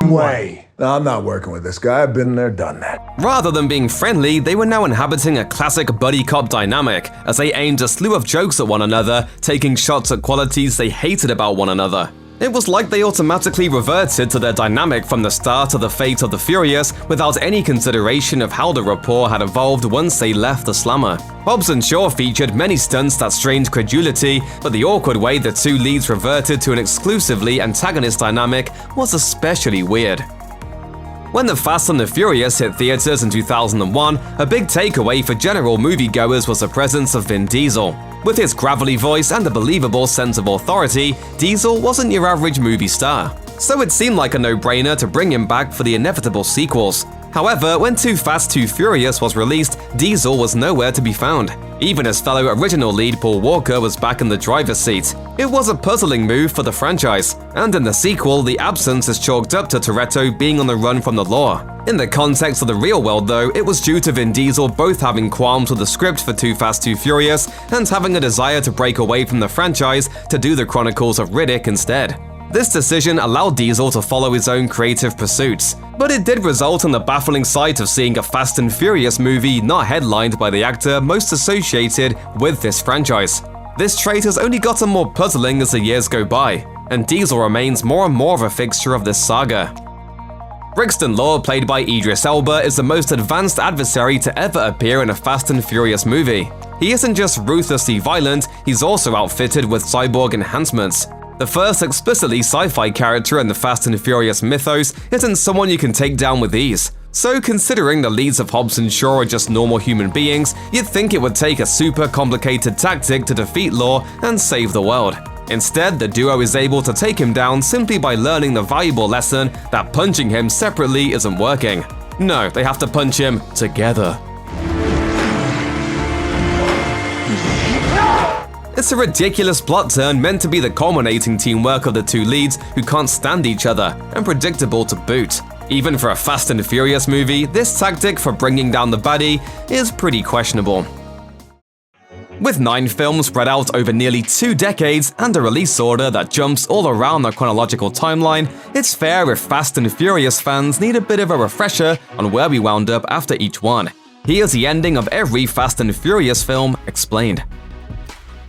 way. I'm not working with this guy. I've been there, done that. Rather than being friendly, they were now inhabiting a classic buddy cop dynamic, as they aimed a slew of jokes at one another, taking shots at qualities they hated about one another. It was like they automatically reverted to their dynamic from the start of The Fate of the Furious without any consideration of how the rapport had evolved once they left the slammer. Hobbs and Shaw featured many stunts that strained credulity, but the awkward way the two leads reverted to an exclusively antagonist dynamic was especially weird. When The Fast and the Furious hit theaters in 2001, a big takeaway for general moviegoers was the presence of Vin Diesel. With his gravelly voice and a believable sense of authority, Diesel wasn't your average movie star. So it seemed like a no-brainer to bring him back for the inevitable sequels. However, when Too Fast, Too Furious was released, Diesel was nowhere to be found. Even his fellow original lead Paul Walker was back in the driver's seat. It was a puzzling move for the franchise, and in the sequel, the absence is chalked up to Toretto being on the run from the law. In the context of the real world though, it was due to Vin Diesel both having qualms with the script for Too Fast, Too Furious and having a desire to break away from the franchise to do the Chronicles of Riddick instead. This decision allowed Diesel to follow his own creative pursuits, but it did result in the baffling sight of seeing a Fast and Furious movie not headlined by the actor most associated with this franchise. This trait has only gotten more puzzling as the years go by, and Diesel remains more and more of a fixture of this saga. Brixton Law, played by Idris Elba, is the most advanced adversary to ever appear in a Fast and Furious movie. He isn't just ruthlessly violent, he's also outfitted with cyborg enhancements. The first explicitly sci-fi character in the Fast and Furious mythos isn't someone you can take down with ease. So considering the leads of Hobbs and Shaw are just normal human beings, you'd think it would take a super complicated tactic to defeat Law and save the world. Instead, the duo is able to take him down simply by learning the valuable lesson that punching him separately isn't working. No, they have to punch him together. It's a ridiculous plot turn meant to be the culminating teamwork of the two leads who can't stand each other, and predictable to boot. Even for a Fast and Furious movie, this tactic for bringing down the baddie is pretty questionable. With 9 films spread out over nearly 2 decades and a release order that jumps all around the chronological timeline, it's fair if Fast and Furious fans need a bit of a refresher on where we wound up after each one. Here's the ending of every Fast and Furious film explained.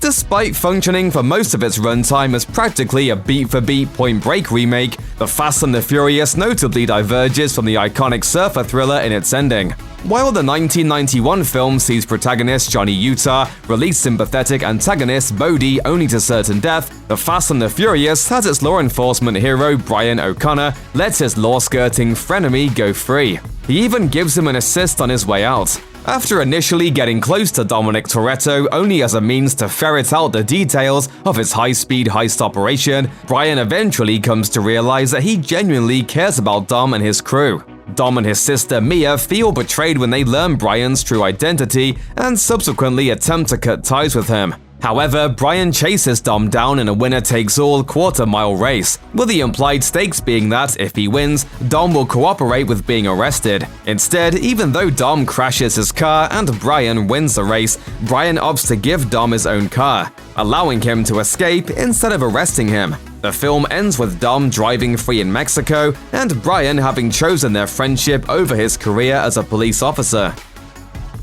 Despite functioning for most of its runtime as practically a beat-for-beat Point Break remake, The Fast and the Furious notably diverges from the iconic surfer thriller in its ending. While the 1991 film sees protagonist Johnny Utah release sympathetic antagonist Bodhi only to certain death, The Fast and the Furious has its law enforcement hero Brian O'Connor let his law-skirting frenemy go free. He even gives him an assist on his way out. After initially getting close to Dominic Toretto only as a means to ferret out the details of his high-speed heist operation, Brian eventually comes to realize that he genuinely cares about Dom and his crew. Dom and his sister Mia feel betrayed when they learn Brian's true identity and subsequently attempt to cut ties with him. However, Brian chases Dom down in a winner-takes-all quarter-mile race, with the implied stakes being that, if he wins, Dom will cooperate with being arrested. Instead, even though Dom crashes his car and Brian wins the race, Brian opts to give Dom his own car, allowing him to escape instead of arresting him. The film ends with Dom driving free in Mexico and Brian having chosen their friendship over his career as a police officer.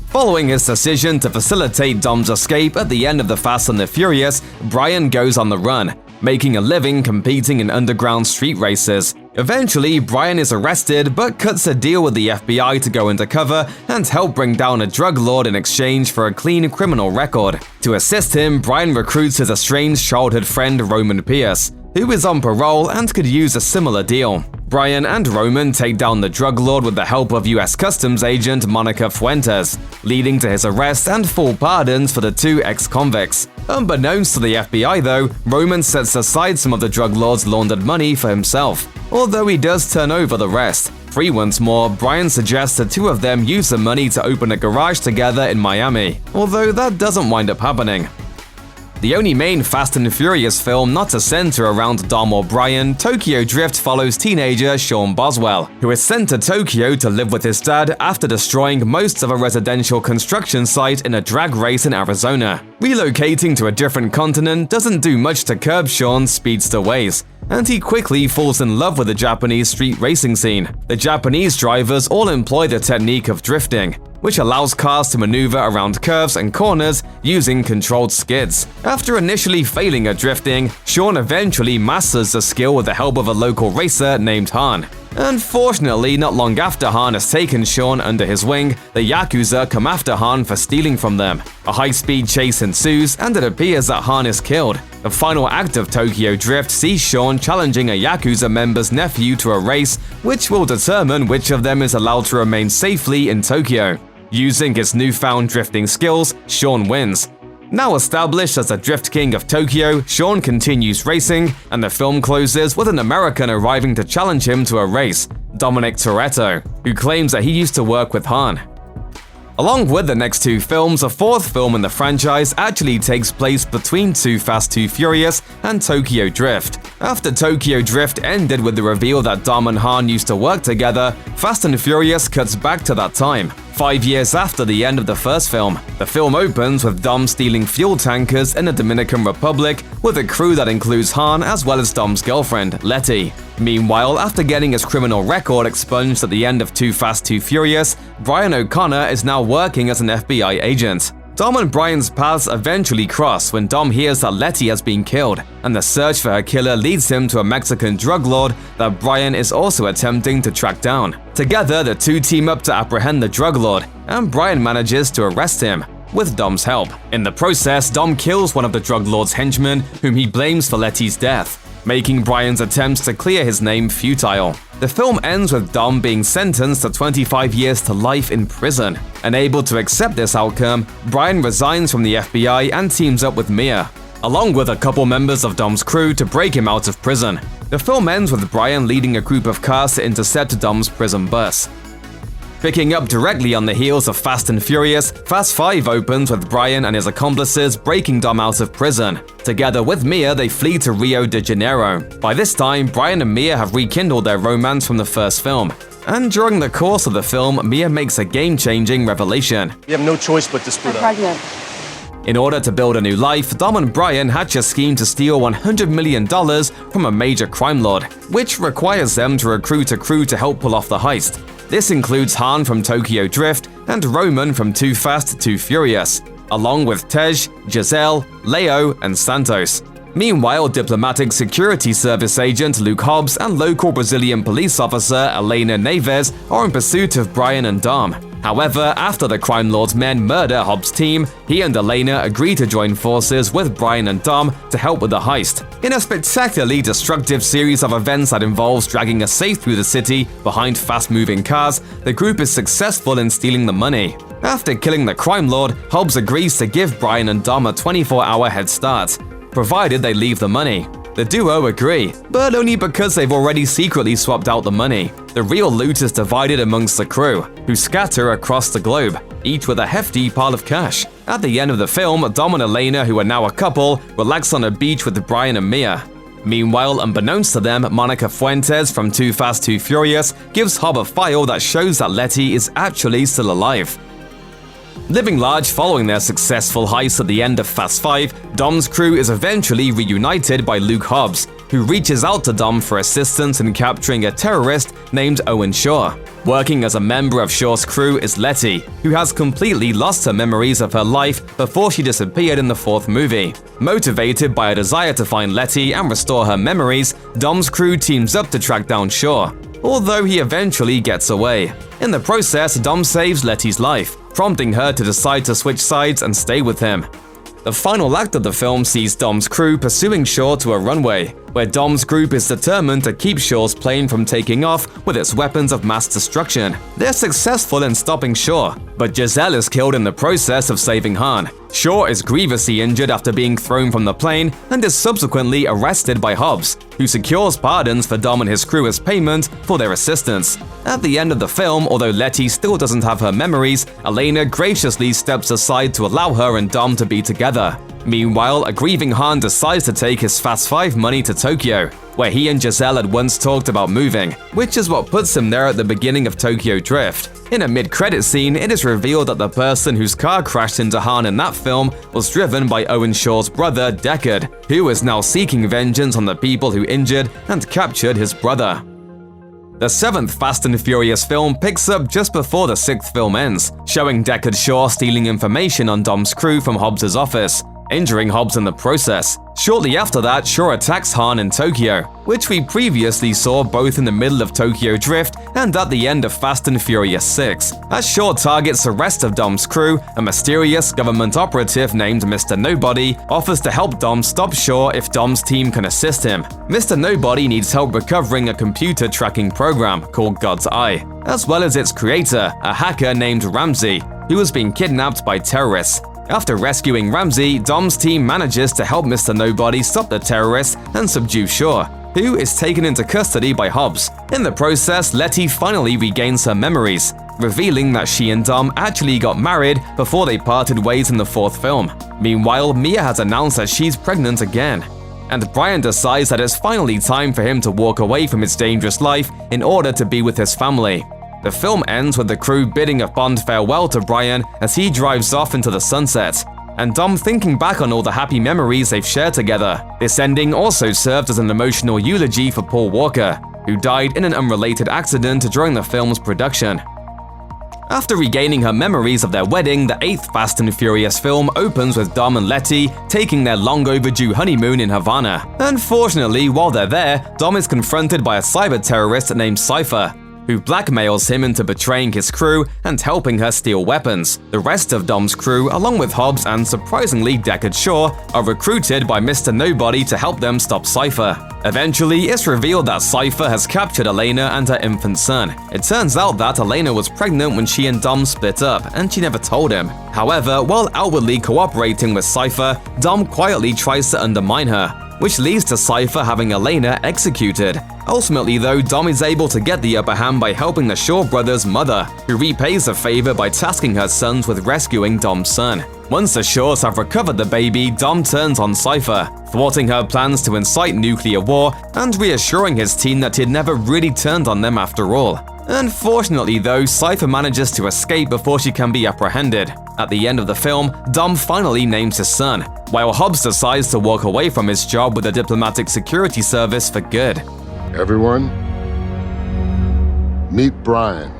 Following his decision to facilitate Dom's escape at the end of The Fast and the Furious, Brian goes on the run, making a living competing in underground street races. Eventually, Brian is arrested but cuts a deal with the FBI to go undercover and help bring down a drug lord in exchange for a clean criminal record. To assist him, Brian recruits his estranged childhood friend Roman Pierce, who is on parole and could use a similar deal. Brian and Roman take down the drug lord with the help of US Customs agent Monica Fuentes, leading to his arrest and full pardons for the 2 ex-convicts. Unbeknownst to the FBI though, Roman sets aside some of the drug lord's laundered money for himself, although he does turn over the rest. Free once more, Brian suggests the 2 of them use the money to open a garage together in Miami, although that doesn't wind up happening. The only main Fast and Furious film not to center around Dom or Brian, Tokyo Drift follows teenager Sean Boswell, who is sent to Tokyo to live with his dad after destroying most of a residential construction site in a drag race in Arizona. Relocating to a different continent doesn't do much to curb Sean's speedster ways, and he quickly falls in love with the Japanese street racing scene. The Japanese drivers all employ the technique of drifting, which allows cars to maneuver around curves and corners using controlled skids. After initially failing at drifting, Sean eventually masters the skill with the help of a local racer named Han. Unfortunately, not long after Han has taken Sean under his wing, the Yakuza come after Han for stealing from them. A high-speed chase ensues, and it appears that Han is killed. The final act of Tokyo Drift sees Sean challenging a Yakuza member's nephew to a race, which will determine which of them is allowed to remain safely in Tokyo. Using his newfound drifting skills, Sean wins. Now established as the Drift King of Tokyo, Sean continues racing, and the film closes with an American arriving to challenge him to a race, Dominic Toretto, who claims that he used to work with Han. Along with the next 2 films, a 4th film in the franchise actually takes place between Too Fast Too Furious and Tokyo Drift. After Tokyo Drift ended with the reveal that Dom and Han used to work together, Fast and Furious cuts back to that time, 5 years after the end of the first film. The film opens with Dom stealing fuel tankers in the Dominican Republic with a crew that includes Han as well as Dom's girlfriend, Letty. Meanwhile, after getting his criminal record expunged at the end of Too Fast Too Furious, Brian O'Connor is now working as an FBI agent. Dom and Brian's paths eventually cross when Dom hears that Letty has been killed, and the search for her killer leads him to a Mexican drug lord that Brian is also attempting to track down. Together, the 2 team up to apprehend the drug lord, and Brian manages to arrest him, with Dom's help. In the process, Dom kills one of the drug lord's henchmen, whom he blames for Letty's death, making Brian's attempts to clear his name futile. The film ends with Dom being sentenced to 25 years to life in prison. Unable to accept this outcome, Brian resigns from the FBI and teams up with Mia, along with a couple members of Dom's crew to break him out of prison. The film ends with Brian leading a group of cars to intercept Dom's prison bus. Picking up directly on the heels of Fast and Furious, Fast 5 opens with Brian and his accomplices breaking Dom out of prison. Together with Mia, they flee to Rio de Janeiro. By this time, Brian and Mia have rekindled their romance from the first film. And during the course of the film, Mia makes a game-changing revelation. You have no choice but to split up. Pregnant. In order to build a new life, Dom and Brian hatch a scheme to steal $100 million from a major crime lord, which requires them to recruit a crew to help pull off the heist. This includes Han from Tokyo Drift and Roman from Too Fast, Too Furious, along with Tej, Giselle, Leo, and Santos. Meanwhile, diplomatic security service agent Luke Hobbs and local Brazilian police officer Elena Neves are in pursuit of Brian and Dom. However, after the crime lord's men murder Hobbs' team, he and Elena agree to join forces with Brian and Dom to help with the heist. In a spectacularly destructive series of events that involves dragging a safe through the city behind fast-moving cars, the group is successful in stealing the money. After killing the crime lord, Hobbs agrees to give Brian and Dom a 24-hour head start, provided they leave the money. The duo agree, but only because they've already secretly swapped out the money. The real loot is divided amongst the crew, who scatter across the globe, each with a hefty pile of cash. At the end of the film, Dom and Elena, who are now a couple, relax on a beach with Brian and Mia. Meanwhile, unbeknownst to them, Monica Fuentes from Too Fast, Too Furious gives Hobb a file that shows that Letty is actually still alive. Living large following their successful heist at the end of Fast 5, Dom's crew is eventually reunited by Luke Hobbs, who reaches out to Dom for assistance in capturing a terrorist named Owen Shaw. Working as a member of Shaw's crew is Letty, who has completely lost her memories of her life before she disappeared in the fourth movie. Motivated by a desire to find Letty and restore her memories, Dom's crew teams up to track down Shaw, although he eventually gets away. In the process, Dom saves Letty's life, prompting her to decide to switch sides and stay with him. The final act of the film sees Dom's crew pursuing Shaw to a runway, where Dom's group is determined to keep Shaw's plane from taking off with its weapons of mass destruction. They're successful in stopping Shaw, but Giselle is killed in the process of saving Han. Shaw is grievously injured after being thrown from the plane and is subsequently arrested by Hobbs, who secures pardons for Dom and his crew as payment for their assistance. At the end of the film, although Letty still doesn't have her memories, Elena graciously steps aside to allow her and Dom to be together. Meanwhile, a grieving Han decides to take his Fast 5 money to Tokyo, where he and Giselle had once talked about moving, which is what puts him there at the beginning of Tokyo Drift. In a mid-credit scene, it is revealed that the person whose car crashed into Han in that film was driven by Owen Shaw's brother, Deckard, who is now seeking vengeance on the people who injured and captured his brother. The seventh Fast and Furious film picks up just before the sixth film ends, showing Deckard Shaw stealing information on Dom's crew from Hobbs' office, injuring Hobbs in the process. Shortly after that, Shaw attacks Han in Tokyo, which we previously saw both in the middle of Tokyo Drift and at the end of Fast and Furious 6. As Shaw targets the rest of Dom's crew, a mysterious government operative named Mr. Nobody offers to help Dom stop Shaw if Dom's team can assist him. Mr. Nobody needs help recovering a computer tracking program called God's Eye, as well as its creator, a hacker named Ramsey, who has been kidnapped by terrorists. After rescuing Ramsey, Dom's team manages to help Mr. Nobody stop the terrorists and subdue Shaw, who is taken into custody by Hobbs. In the process, Letty finally regains her memories, revealing that she and Dom actually got married before they parted ways in the fourth film. Meanwhile, Mia has announced that she's pregnant again, and Brian decides that it's finally time for him to walk away from his dangerous life in order to be with his family. The film ends with the crew bidding a fond farewell to Brian as he drives off into the sunset, and Dom thinking back on all the happy memories they've shared together. This ending also served as an emotional eulogy for Paul Walker, who died in an unrelated accident during the film's production. After regaining her memories of their wedding, the eighth Fast and Furious film opens with Dom and Letty taking their long-overdue honeymoon in Havana. Unfortunately, while they're there, Dom is confronted by a cyber-terrorist named Cypher, who blackmails him into betraying his crew and helping her steal weapons. The rest of Dom's crew, along with Hobbs and surprisingly Deckard Shaw, are recruited by Mr. Nobody to help them stop Cypher. Eventually, it's revealed that Cypher has captured Elena and her infant son. It turns out that Elena was pregnant when she and Dom split up, and she never told him. However, while outwardly cooperating with Cypher, Dom quietly tries to undermine her, which leads to Cypher having Elena executed. Ultimately though, Dom is able to get the upper hand by helping the Shaw brothers' mother, who repays the favor by tasking her sons with rescuing Dom's son. Once the Shaws have recovered the baby, Dom turns on Cypher, thwarting her plans to incite nuclear war and reassuring his team that he'd never really turned on them after all. Unfortunately though, Cypher manages to escape before she can be apprehended. At the end of the film, Dom finally names his son, while Hobbs decides to walk away from his job with the Diplomatic Security Service for good. Everyone, meet Brian.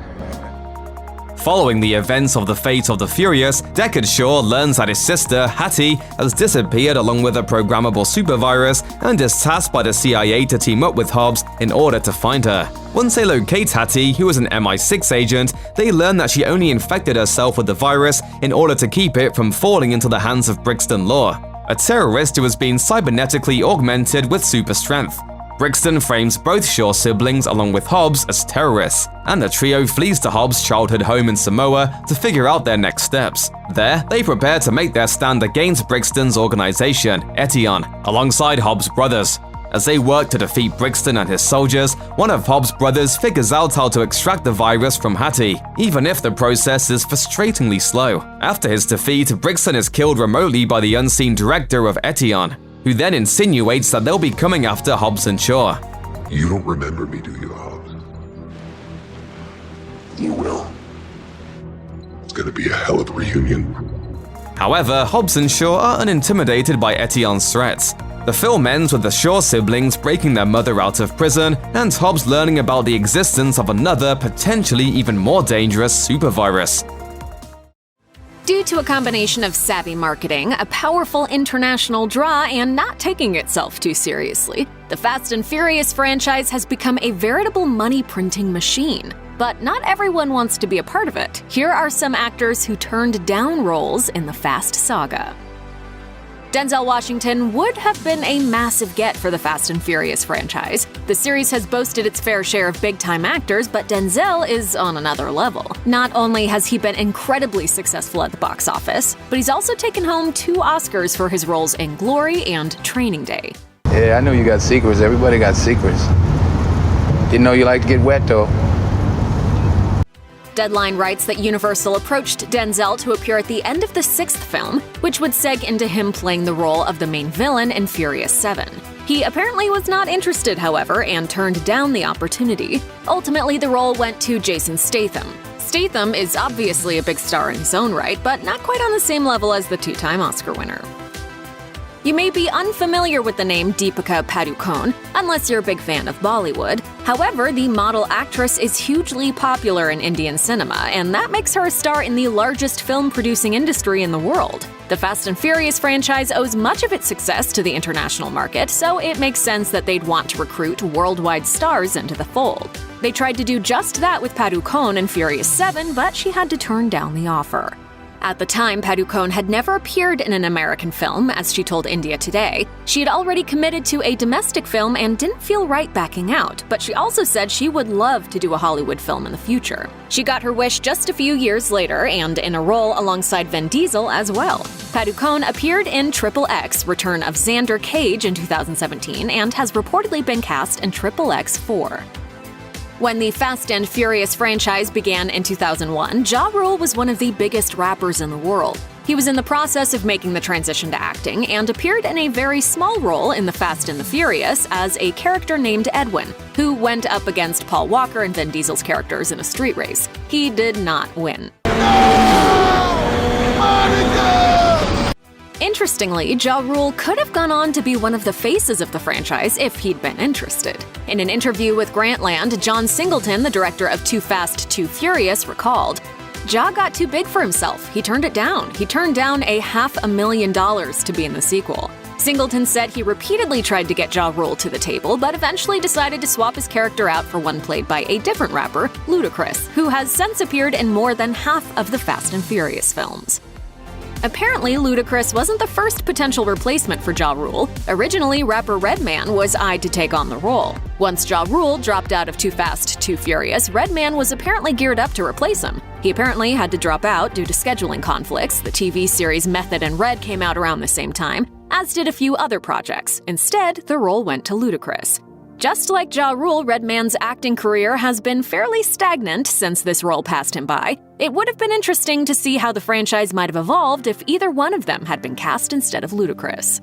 Following the events of The Fate of the Furious, Deckard Shaw learns that his sister, Hattie, has disappeared along with a programmable supervirus and is tasked by the CIA to team up with Hobbs in order to find her. Once they locate Hattie, who is an MI6 agent, they learn that she only infected herself with the virus in order to keep it from falling into the hands of Brixton Law, a terrorist who has been cybernetically augmented with super strength. Brixton frames both Shaw siblings along with Hobbs as terrorists, and the trio flees to Hobbs' childhood home in Samoa to figure out their next steps. There, they prepare to make their stand against Brixton's organization, Etion, alongside Hobbs' brothers. As they work to defeat Brixton and his soldiers, one of Hobbs' brothers figures out how to extract the virus from Hattie, even if the process is frustratingly slow. After his defeat, Brixton is killed remotely by the unseen director of Etion, who then insinuates that they'll be coming after Hobbs and Shaw. You don't remember me, do you, Hobbs? You will. It's gonna be a hell of a reunion. However, Hobbs and Shaw are unintimidated by Etion's threats. The film ends with the Shaw siblings breaking their mother out of prison and Hobbs learning about the existence of another, potentially even more dangerous supervirus. Due to a combination of savvy marketing, a powerful international draw, and not taking itself too seriously, the Fast and Furious franchise has become a veritable money-printing machine. But not everyone wants to be a part of it. Here are some actors who turned down roles in the Fast saga. Denzel Washington would have been a massive get for the Fast and Furious franchise. The series has boasted its fair share of big-time actors, but Denzel is on another level. Not only has he been incredibly successful at the box office, but he's also taken home 2 Oscars for his roles in Glory and Training Day. Yeah, I know you got secrets. Everybody got secrets. Didn't know you like to get wet, though. Deadline writes that Universal approached Denzel to appear at the end of the 6th film, which would seg into him playing the role of the main villain in Furious 7. He apparently was not interested, however, and turned down the opportunity. Ultimately, the role went to Jason Statham. Statham is obviously a big star in his own right, but not quite on the same level as the 2-time Oscar winner. You may be unfamiliar with the name Deepika Padukone, unless you're a big fan of Bollywood. However, the model actress is hugely popular in Indian cinema, and that makes her a star in the largest film-producing industry in the world. The Fast and Furious franchise owes much of its success to the international market, so it makes sense that they'd want to recruit worldwide stars into the fold. They tried to do just that with Padukone in Furious 7, but she had to turn down the offer. At the time, Padukone had never appeared in an American film, as she told India Today. She had already committed to a domestic film and didn't feel right backing out, but she also said she would love to do a Hollywood film in the future. She got her wish just a few years later, and in a role alongside Vin Diesel as well. Padukone appeared in XXX: Return of Xander Cage in 2017 and has reportedly been cast in XXX 4. When the Fast and Furious franchise began in 2001, Ja Rule was one of the biggest rappers in the world. He was in the process of making the transition to acting and appeared in a very small role in The Fast and the Furious as a character named Edwin, who went up against Paul Walker and Vin Diesel's characters in a street race. He did not win. Interestingly, Ja Rule could have gone on to be one of the faces of the franchise if he'd been interested. In an interview with Grantland, John Singleton, the director of Too Fast, Too Furious, recalled, "Ja got too big for himself. He turned it down. He turned down $500,000 to be in the sequel." Singleton said he repeatedly tried to get Ja Rule to the table, but eventually decided to swap his character out for one played by a different rapper, Ludacris, who has since appeared in more than half of the Fast and Furious films. Apparently, Ludacris wasn't the first potential replacement for Ja Rule. Originally, rapper Redman was eyed to take on the role. Once Ja Rule dropped out of Too Fast, Too Furious, Redman was apparently geared up to replace him. He apparently had to drop out due to scheduling conflicts. The TV series Method and Red came out around the same time, as did a few other projects. Instead, the role went to Ludacris. Just like Ja Rule, Redman's acting career has been fairly stagnant since this role passed him by. It would have been interesting to see how the franchise might have evolved if either one of them had been cast instead of Ludacris.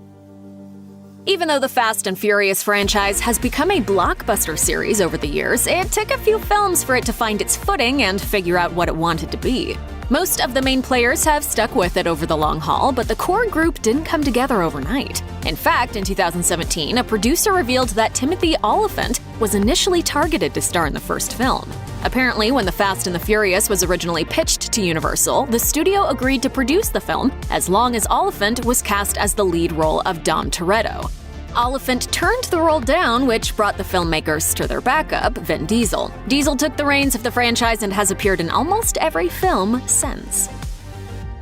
Even though the Fast and Furious franchise has become a blockbuster series over the years, it took a few films for it to find its footing and figure out what it wanted to be. Most of the main players have stuck with it over the long haul, but the core group didn't come together overnight. In fact, in 2017, a producer revealed that Timothy Olyphant was initially targeted to star in the first film. Apparently, when The Fast and the Furious was originally pitched to Universal, the studio agreed to produce the film as long as Olyphant was cast as the lead role of Dom Toretto. Olyphant turned the role down, which brought the filmmakers to their backup, Vin Diesel. Diesel took the reins of the franchise and has appeared in almost every film since.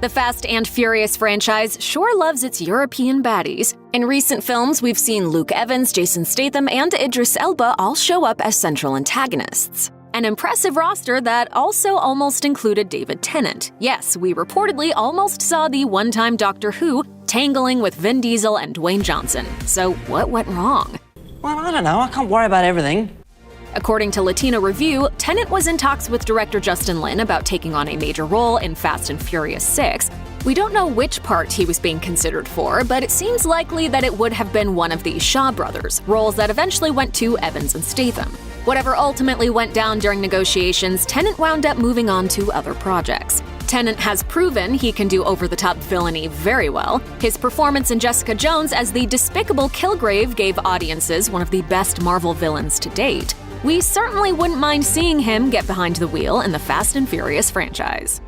The Fast and Furious franchise sure loves its European baddies. In recent films, we've seen Luke Evans, Jason Statham, and Idris Elba all show up as central antagonists. An impressive roster that also almost included David Tennant. Yes, we reportedly almost saw the one-time Doctor Who tangling with Vin Diesel and Dwayne Johnson. So what went wrong? Well, I don't know. I can't worry about everything. According to Latino Review, Tennant was in talks with director Justin Lin about taking on a major role in Fast and Furious 6. We don't know which part he was being considered for, but it seems likely that it would have been one of the Shaw brothers, roles that eventually went to Evans and Statham. Whatever ultimately went down during negotiations, Tennant wound up moving on to other projects. Tennant has proven he can do over-the-top villainy very well. His performance in Jessica Jones as the despicable Kilgrave gave audiences one of the best Marvel villains to date. We certainly wouldn't mind seeing him get behind the wheel in the Fast and Furious franchise.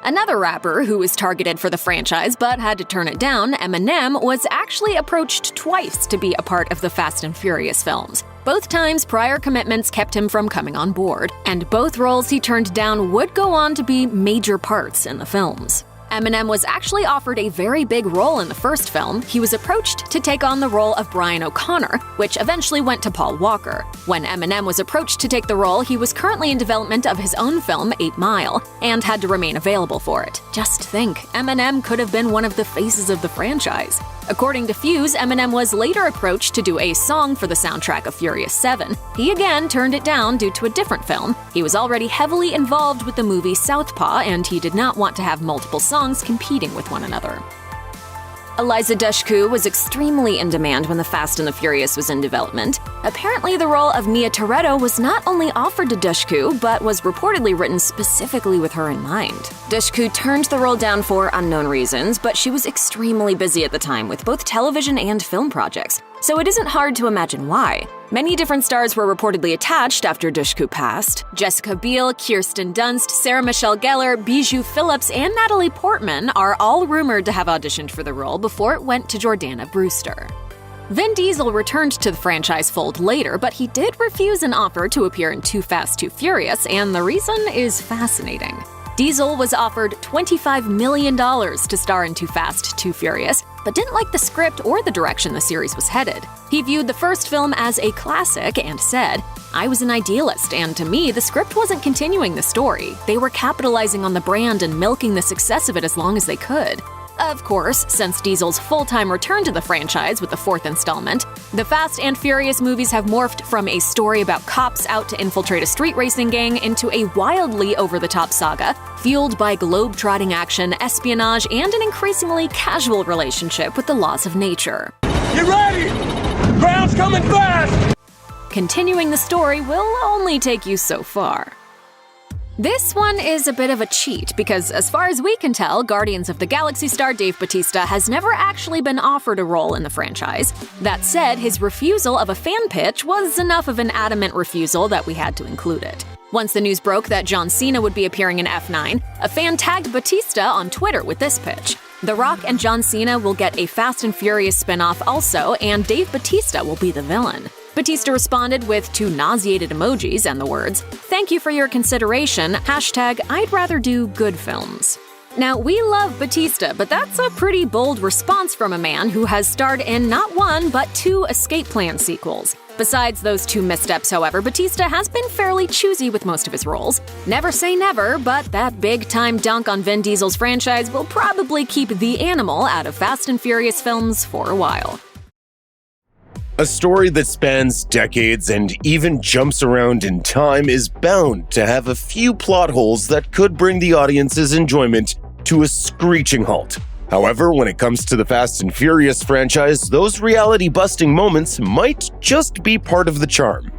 Another rapper who was targeted for the franchise but had to turn it down, Eminem, was actually approached twice to be a part of the Fast and Furious films. Both times, prior commitments kept him from coming on board, and both roles he turned down would go on to be major parts in the films. Eminem was actually offered a very big role in the first film. He was approached to take on the role of Brian O'Connor, which eventually went to Paul Walker. When Eminem was approached to take the role, he was currently in development of his own film, 8 Mile, and had to remain available for it. Just think, Eminem could have been one of the faces of the franchise. According to Fuse, Eminem was later approached to do a song for the soundtrack of Furious 7. He again turned it down due to a different film. He was already heavily involved with the movie Southpaw, and he did not want to have multiple songs competing with one another. Eliza Dushku was extremely in demand when The Fast and the Furious was in development. Apparently, the role of Nia Toretto was not only offered to Dushku, but was reportedly written specifically with her in mind. Dushku turned the role down for unknown reasons, but she was extremely busy at the time with both television and film projects, so it isn't hard to imagine why. Many different stars were reportedly attached after Dushku passed. Jessica Biel, Kirsten Dunst, Sarah Michelle Gellar, Bijou Phillips, and Natalie Portman are all rumored to have auditioned for the role before it went to Jordana Brewster. Vin Diesel returned to the franchise fold later, but he did refuse an offer to appear in Too Fast, Too Furious, and the reason is fascinating. Diesel was offered $25 million to star in Too Fast, Too Furious, but didn't like the script or the direction the series was headed. He viewed the first film as a classic and said, "I was an idealist, and to me, the script wasn't continuing the story. They were capitalizing on the brand and milking the success of it as long as they could." Of course, since Diesel's full-time return to the franchise with the 4th installment, the Fast and Furious movies have morphed from a story about cops out to infiltrate a street racing gang into a wildly over-the-top saga, fueled by globe-trotting action, espionage, and an increasingly casual relationship with the laws of nature. Get ready! The ground's coming fast! Continuing the story will only take you so far. This one is a bit of a cheat because, as far as we can tell, Guardians of the Galaxy star Dave Bautista has never actually been offered a role in the franchise. That said, his refusal of a fan pitch was enough of an adamant refusal that we had to include it. Once the news broke that John Cena would be appearing in F9, a fan tagged Bautista on Twitter with this pitch. The Rock and John Cena will get a Fast and Furious spin-off also, and Dave Bautista will be the villain. Bautista responded with 2 nauseated emojis and the words, "Thank you for your consideration, #I'd rather do good films." Now, we love Batista, but that's a pretty bold response from a man who has starred in not one, but 2 Escape Plan sequels. Besides those 2 missteps, however, Batista has been fairly choosy with most of his roles. Never say never, but that big-time dunk on Vin Diesel's franchise will probably keep the animal out of Fast and Furious films for a while. A story that spans decades and even jumps around in time is bound to have a few plot holes that could bring the audience's enjoyment to a screeching halt. However, when it comes to the Fast and Furious franchise, those reality-busting moments might just be part of the charm.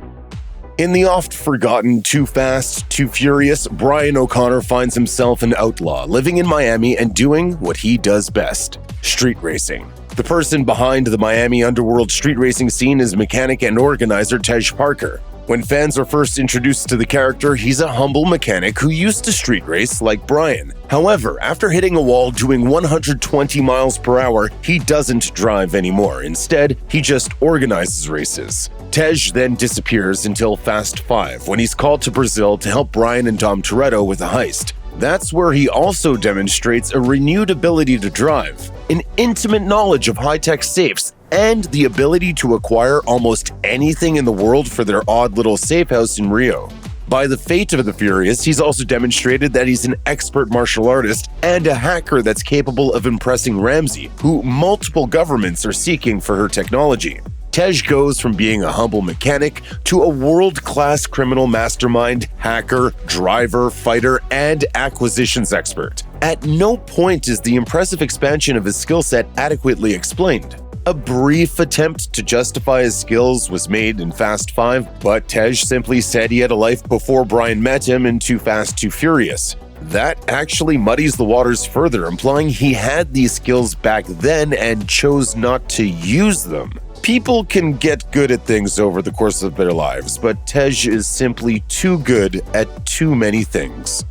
In the oft-forgotten Too Fast, Too Furious, Brian O'Connor finds himself an outlaw living in Miami and doing what he does best: street racing. The person behind the Miami underworld street racing scene is mechanic and organizer Tej Parker. When fans are first introduced to the character, he's a humble mechanic who used to street race like Brian. However, after hitting a wall doing 120 miles per hour, he doesn't drive anymore. Instead, he just organizes races. Tej then disappears until Fast 5, when he's called to Brazil to help Brian and Dom Toretto with a heist. That's where he also demonstrates a renewed ability to drive, an intimate knowledge of high-tech safes, and the ability to acquire almost anything in the world for their odd little safe house in Rio. By the fate of the Furious, he's also demonstrated that he's an expert martial artist and a hacker that's capable of impressing Ramsey, who multiple governments are seeking for her technology. Tej goes from being a humble mechanic to a world-class criminal mastermind, hacker, driver, fighter, and acquisitions expert. At no point is the impressive expansion of his skill set adequately explained. A brief attempt to justify his skills was made in Fast 5, but Tej simply said he had a life before Brian met him in Too Fast, Too Furious. That actually muddies the waters further, implying he had these skills back then and chose not to use them. People can get good at things over the course of their lives, but Tej is simply too good at too many things.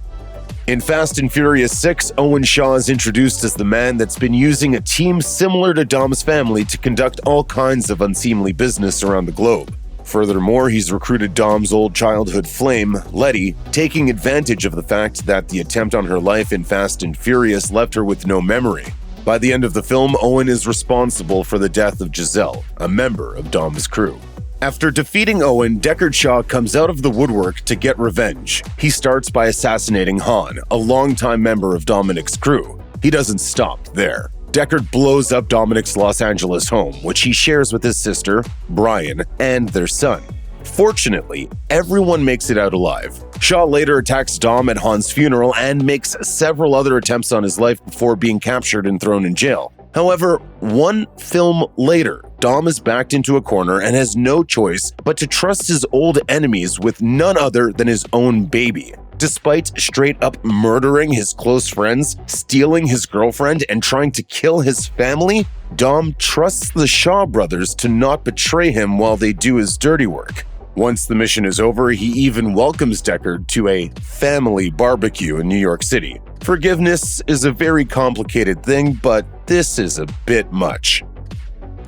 In Fast and Furious 6, Owen Shaw is introduced as the man that's been using a team similar to Dom's family to conduct all kinds of unseemly business around the globe. Furthermore, he's recruited Dom's old childhood flame, Letty, taking advantage of the fact that the attempt on her life in Fast and Furious left her with no memory. By the end of the film, Owen is responsible for the death of Giselle, a member of Dom's crew. After defeating Owen, Deckard Shaw comes out of the woodwork to get revenge. He starts by assassinating Han, a longtime member of Dominic's crew. He doesn't stop there. Deckard blows up Dominic's Los Angeles home, which he shares with his sister, Brian, and their son. Fortunately, everyone makes it out alive. Shaw later attacks Dom at Han's funeral and makes several other attempts on his life before being captured and thrown in jail. However, one film later, Dom is backed into a corner and has no choice but to trust his old enemies with none other than his own baby. Despite straight up murdering his close friends, stealing his girlfriend, and trying to kill his family, Dom trusts the Shaw brothers to not betray him while they do his dirty work. Once the mission is over, he even welcomes Deckard to a family barbecue in New York City. Forgiveness is a very complicated thing, but this is a bit much.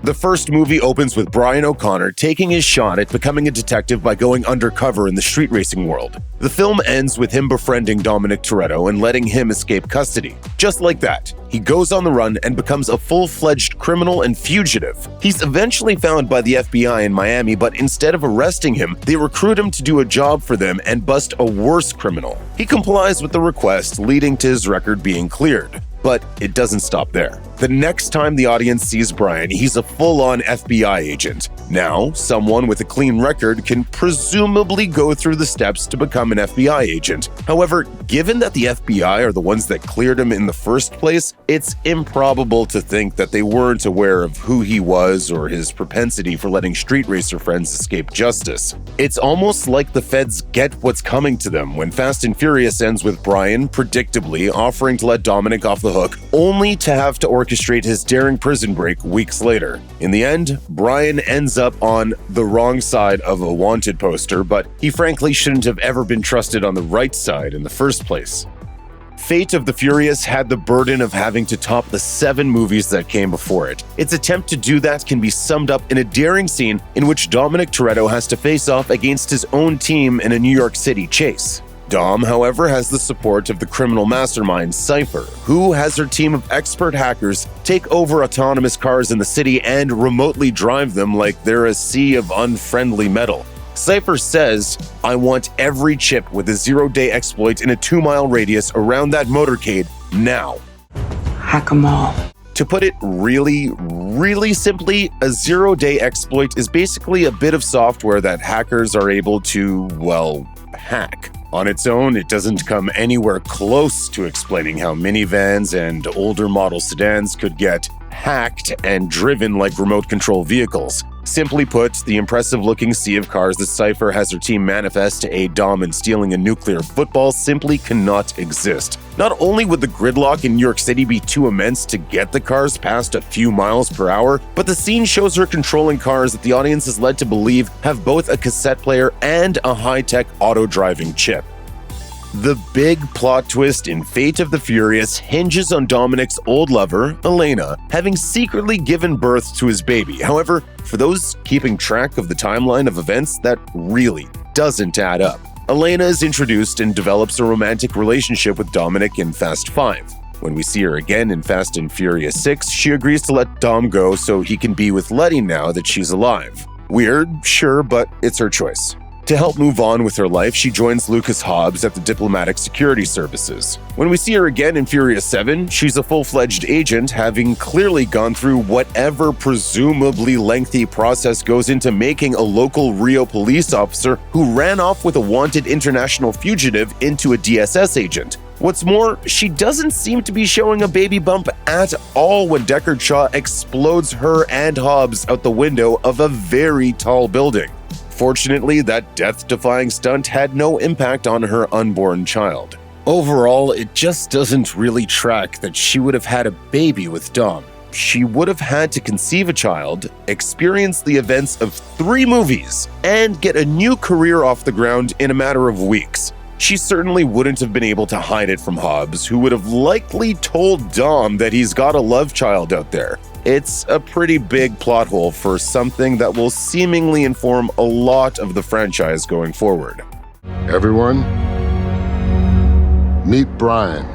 The first movie opens with Brian O'Connor taking his shot at becoming a detective by going undercover in the street racing world. The film ends with him befriending Dominic Toretto and letting him escape custody. Just like that, he goes on the run and becomes a full-fledged criminal and fugitive. He's eventually found by the FBI in Miami, but instead of arresting him, they recruit him to do a job for them and bust a worse criminal. He complies with the request, leading to his record being cleared. But it doesn't stop there. The next time the audience sees Brian, he's a full-on FBI agent. Now, someone with a clean record can presumably go through the steps to become an FBI agent. However, given that the FBI are the ones that cleared him in the first place, it's improbable to think that they weren't aware of who he was or his propensity for letting street racer friends escape justice. It's almost like the feds get what's coming to them when Fast and Furious ends with Brian, predictably, offering to let Dominic off the hook, only to have to orchestrate his daring prison break weeks later. In the end, Brian ends up on the wrong side of a wanted poster, but he frankly shouldn't have ever been trusted on the right side in the first place. Fate of the Furious had the burden of having to top the 7 movies that came before it. Its attempt to do that can be summed up in a daring scene in which Dominic Toretto has to face off against his own team in a New York City chase. Dom, however, has the support of the criminal mastermind Cypher, who has her team of expert hackers take over autonomous cars in the city and remotely drive them like they're a sea of unfriendly metal. Cypher says, "I want every chip with a zero-day exploit in a 2-mile radius around that motorcade now." Hack 'em all. To put it really simply, a zero-day exploit is basically a bit of software that hackers are able to, well, hack. On its own, it doesn't come anywhere close to explaining how minivans and older model sedans could get hacked and driven like remote control vehicles. Simply put, the impressive-looking sea of cars that Cypher has her team manifest to aid Dom in stealing a nuclear football simply cannot exist. Not only would the gridlock in New York City be too immense to get the cars past a few miles per hour, but the scene shows her controlling cars that the audience is led to believe have both a cassette player and a high-tech auto-driving chip. The big plot twist in Fate of the Furious hinges on Dominic's old lover, Elena, having secretly given birth to his baby. However, for those keeping track of the timeline of events, that really doesn't add up. Elena is introduced and develops a romantic relationship with Dominic in Fast 5. When we see her again in Fast and Furious 6, she agrees to let Dom go so he can be with Letty now that she's alive. Weird, sure, but it's her choice. To help move on with her life, she joins Lucas Hobbs at the Diplomatic Security Services. When we see her again in Furious 7, she's a full-fledged agent, having clearly gone through whatever presumably lengthy process goes into making a local Rio police officer who ran off with a wanted international fugitive into a DSS agent. What's more, she doesn't seem to be showing a baby bump at all when Deckard Shaw explodes her and Hobbs out the window of a very tall building. Fortunately, that death-defying stunt had no impact on her unborn child. Overall, it just doesn't really track that she would have had a baby with Dom. She would have had to conceive a child, experience the events of 3 movies, and get a new career off the ground in a matter of weeks. She certainly wouldn't have been able to hide it from Hobbs, who would have likely told Dom that he's got a love child out there. It's a pretty big plot hole for something that will seemingly inform a lot of the franchise going forward. Everyone, meet Brian.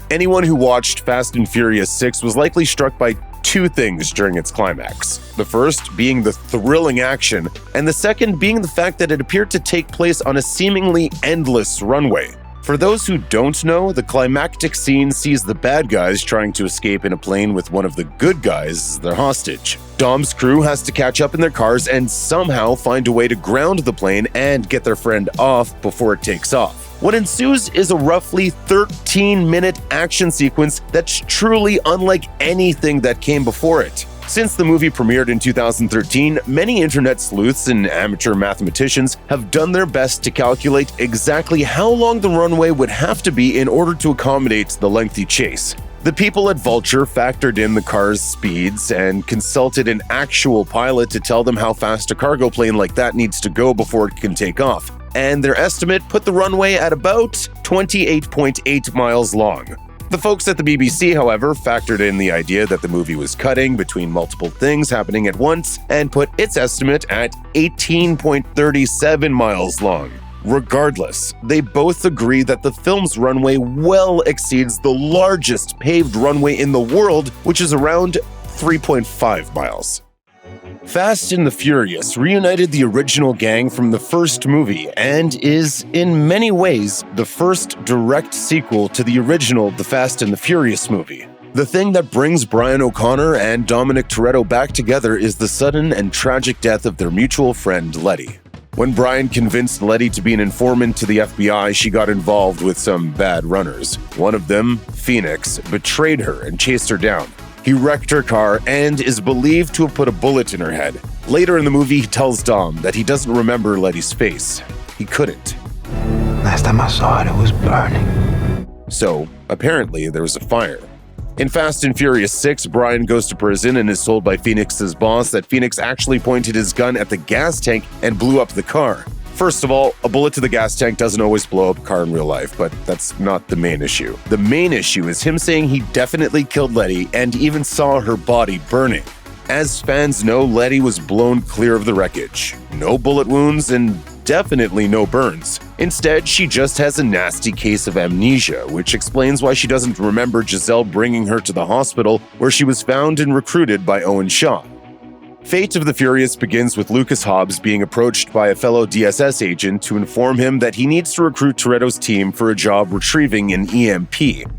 Anyone who watched Fast and Furious 6 was likely struck by 2 things during its climax. The first being the thrilling action, and the second being the fact that it appeared to take place on a seemingly endless runway. For those who don't know, the climactic scene sees the bad guys trying to escape in a plane with one of the good guys as their hostage. Dom's crew has to catch up in their cars and somehow find a way to ground the plane and get their friend off before it takes off. What ensues is a roughly 13-minute action sequence that's truly unlike anything that came before it. Since the movie premiered in 2013, many internet sleuths and amateur mathematicians have done their best to calculate exactly how long the runway would have to be in order to accommodate the lengthy chase. The people at Vulture factored in the car's speeds and consulted an actual pilot to tell them how fast a cargo plane like that needs to go before it can take off. And their estimate put the runway at about 28.8 miles long. The folks at the BBC, however, factored in the idea that the movie was cutting between multiple things happening at once and put its estimate at 18.37 miles long. Regardless, they both agree that the film's runway well exceeds the largest paved runway in the world, which is around 3.5 miles. Fast and the Furious reunited the original gang from the first movie and is, in many ways, the first direct sequel to the original The Fast and the Furious movie. The thing that brings Brian O'Connor and Dominic Toretto back together is the sudden and tragic death of their mutual friend, Letty. When Brian convinced Letty to be an informant to the FBI, she got involved with some bad runners. One of them, Phoenix, betrayed her and chased her down. He wrecked her car and is believed to have put a bullet in her head. Later in the movie, he tells Dom that he doesn't remember Letty's face. He couldn't. Last time I saw it, it was burning. So, apparently, there was a fire. In Fast and Furious 6, Brian goes to prison and is told by Phoenix's boss that Phoenix actually pointed his gun at the gas tank and blew up the car. First of all, a bullet to the gas tank doesn't always blow up a car in real life, but that's not the main issue. The main issue is him saying he definitely killed Letty and even saw her body burning. As fans know, Letty was blown clear of the wreckage. No bullet wounds and definitely no burns. Instead, she just has a nasty case of amnesia, which explains why she doesn't remember Giselle bringing her to the hospital where she was found and recruited by Owen Shaw. Fate of the Furious begins with Lucas Hobbs being approached by a fellow DSS agent to inform him that he needs to recruit Toretto's team for a job retrieving an EMP.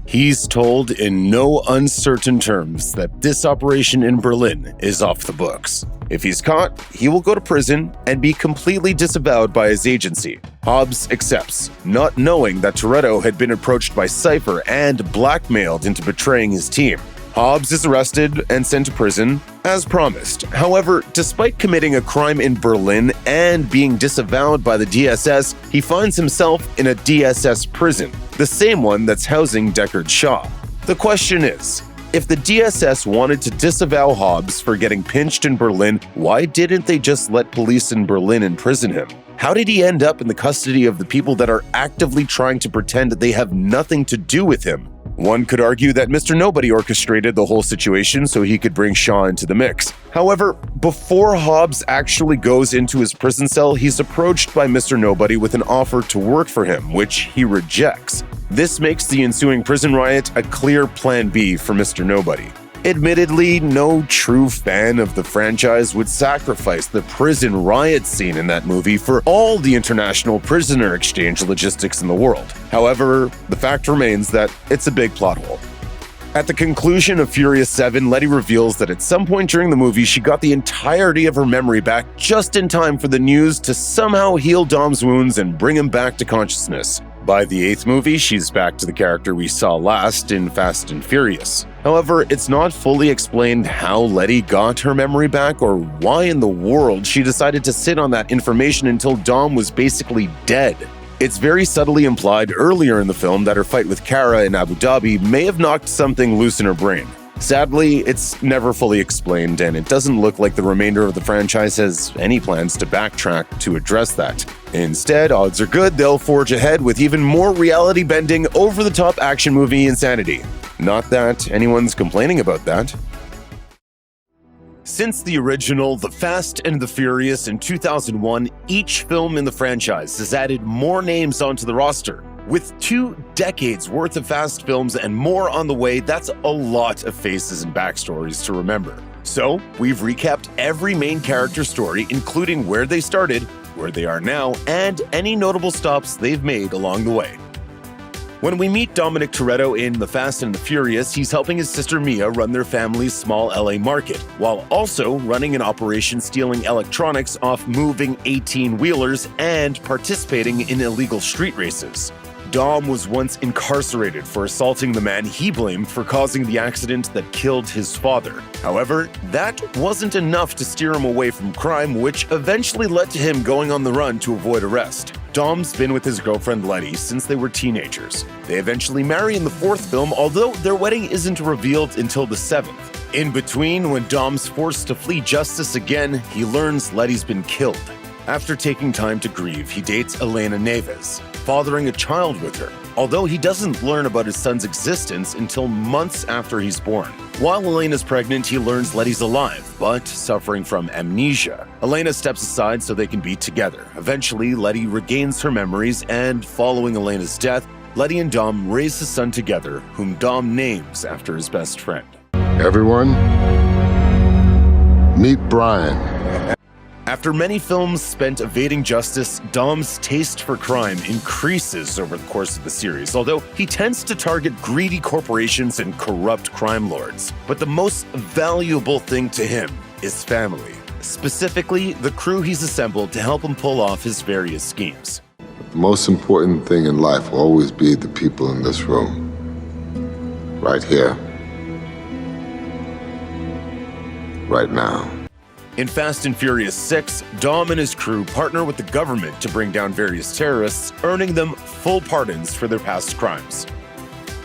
He's told in no uncertain terms that this operation in Berlin is off the books. If he's caught, he will go to prison and be completely disavowed by his agency. Hobbs accepts, not knowing that Toretto had been approached by Cypher and blackmailed into betraying his team. Hobbs is arrested and sent to prison, as promised. However, despite committing a crime in Berlin and being disavowed by the DSS, he finds himself in a DSS prison, the same one that's housing Deckard Shaw. The question is, if the DSS wanted to disavow Hobbs for getting pinched in Berlin, why didn't they just let police in Berlin imprison him? How did he end up in the custody of the people that are actively trying to pretend that they have nothing to do with him? One could argue that Mr. Nobody orchestrated the whole situation so he could bring Shaw into the mix. However, before Hobbs actually goes into his prison cell, he's approached by Mr. Nobody with an offer to work for him, which he rejects. This makes the ensuing prison riot a clear plan B for Mr. Nobody. Admittedly, no true fan of the franchise would sacrifice the prison riot scene in that movie for all the international prisoner exchange logistics in the world. However, the fact remains that it's a big plot hole. At the conclusion of Furious 7, Letty reveals that at some point during the movie, she got the entirety of her memory back just in time for the news to somehow heal Dom's wounds and bring him back to consciousness. By the 8th movie, she's back to the character we saw last in Fast and Furious. However, it's not fully explained how Letty got her memory back or why in the world she decided to sit on that information until Dom was basically dead. It's very subtly implied earlier in the film that her fight with Kara in Abu Dhabi may have knocked something loose in her brain. Sadly, it's never fully explained, and it doesn't look like the remainder of the franchise has any plans to backtrack to address that. Instead, odds are good they'll forge ahead with even more reality-bending, over-the-top action movie insanity. Not that anyone's complaining about that. Since the original The Fast and the Furious in 2001, each film in the franchise has added more names onto the roster. With 2 decades worth of Fast films and more on the way, that's a lot of faces and backstories to remember. So, we've recapped every main character story, including where they started, where they are now, and any notable stops they've made along the way. When we meet Dominic Toretto in The Fast and the Furious, he's helping his sister Mia run their family's small LA market, while also running an operation stealing electronics off moving 18-wheelers and participating in illegal street races. Dom was once incarcerated for assaulting the man he blamed for causing the accident that killed his father. However, that wasn't enough to steer him away from crime, which eventually led to him going on the run to avoid arrest. Dom's been with his girlfriend Letty since they were teenagers. They eventually marry in the 4th film, although their wedding isn't revealed until the 7th. In between, when Dom's forced to flee justice again, he learns Letty's been killed. After taking time to grieve, he dates Elena Neves, fathering a child with her, although he doesn't learn about his son's existence until months after he's born. While Elena's pregnant, he learns Letty's alive, but suffering from amnesia. Elena steps aside so they can be together. Eventually, Letty regains her memories, and following Elena's death, Letty and Dom raise a son together, whom Dom names after his best friend. Everyone, meet Brian. After many films spent evading justice, Dom's taste for crime increases over the course of the series, although he tends to target greedy corporations and corrupt crime lords. But the most valuable thing to him is family, specifically the crew he's assembled to help him pull off his various schemes. The most important thing in life will always be the people in this room. Right here. Right now. In Fast and Furious 6, Dom and his crew partner with the government to bring down various terrorists, earning them full pardons for their past crimes.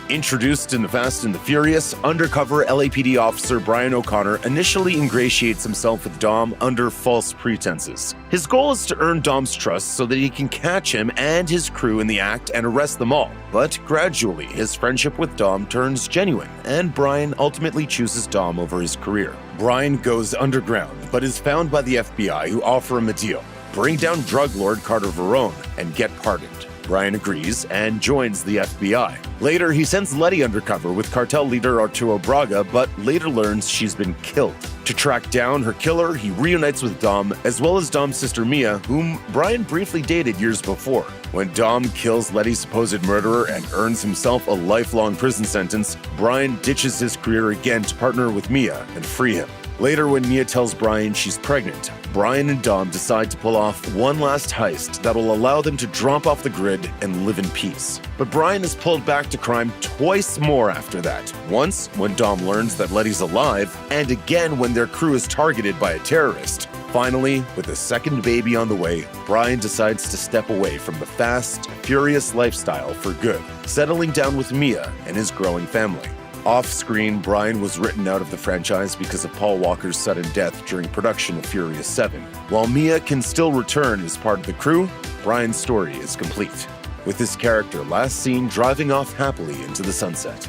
Introduced in The Fast and the Furious, undercover LAPD officer Brian O'Connor initially ingratiates himself with Dom under false pretenses. His goal is to earn Dom's trust so that he can catch him and his crew in the act and arrest them all. But gradually, his friendship with Dom turns genuine, and Brian ultimately chooses Dom over his career. Brian goes underground, but is found by the FBI, who offer him a deal. bring down drug lord Carter Verone and get pardoned. Brian agrees and joins the FBI. Later, he sends Letty undercover with cartel leader Arturo Braga, but later learns she's been killed. To track down her killer, he reunites with Dom, as well as Dom's sister Mia, whom Brian briefly dated years before. When Dom kills Letty's supposed murderer and earns himself a lifelong prison sentence, Brian ditches his career again to partner with Mia and free him. Later, when Mia tells Brian she's pregnant, Brian and Dom decide to pull off one last heist that'll allow them to drop off the grid and live in peace. But Brian is pulled back to crime twice more after that. Once, when Dom learns that Letty's alive, and again when their crew is targeted by a terrorist. Finally, with a second baby on the way, Brian decides to step away from the fast, furious lifestyle for good, settling down with Mia and his growing family. Off-screen, Brian was written out of the franchise because of Paul Walker's sudden death during production of Furious 7. While Mia can still return as part of the crew, Brian's story is complete, with his character last seen driving off happily into the sunset.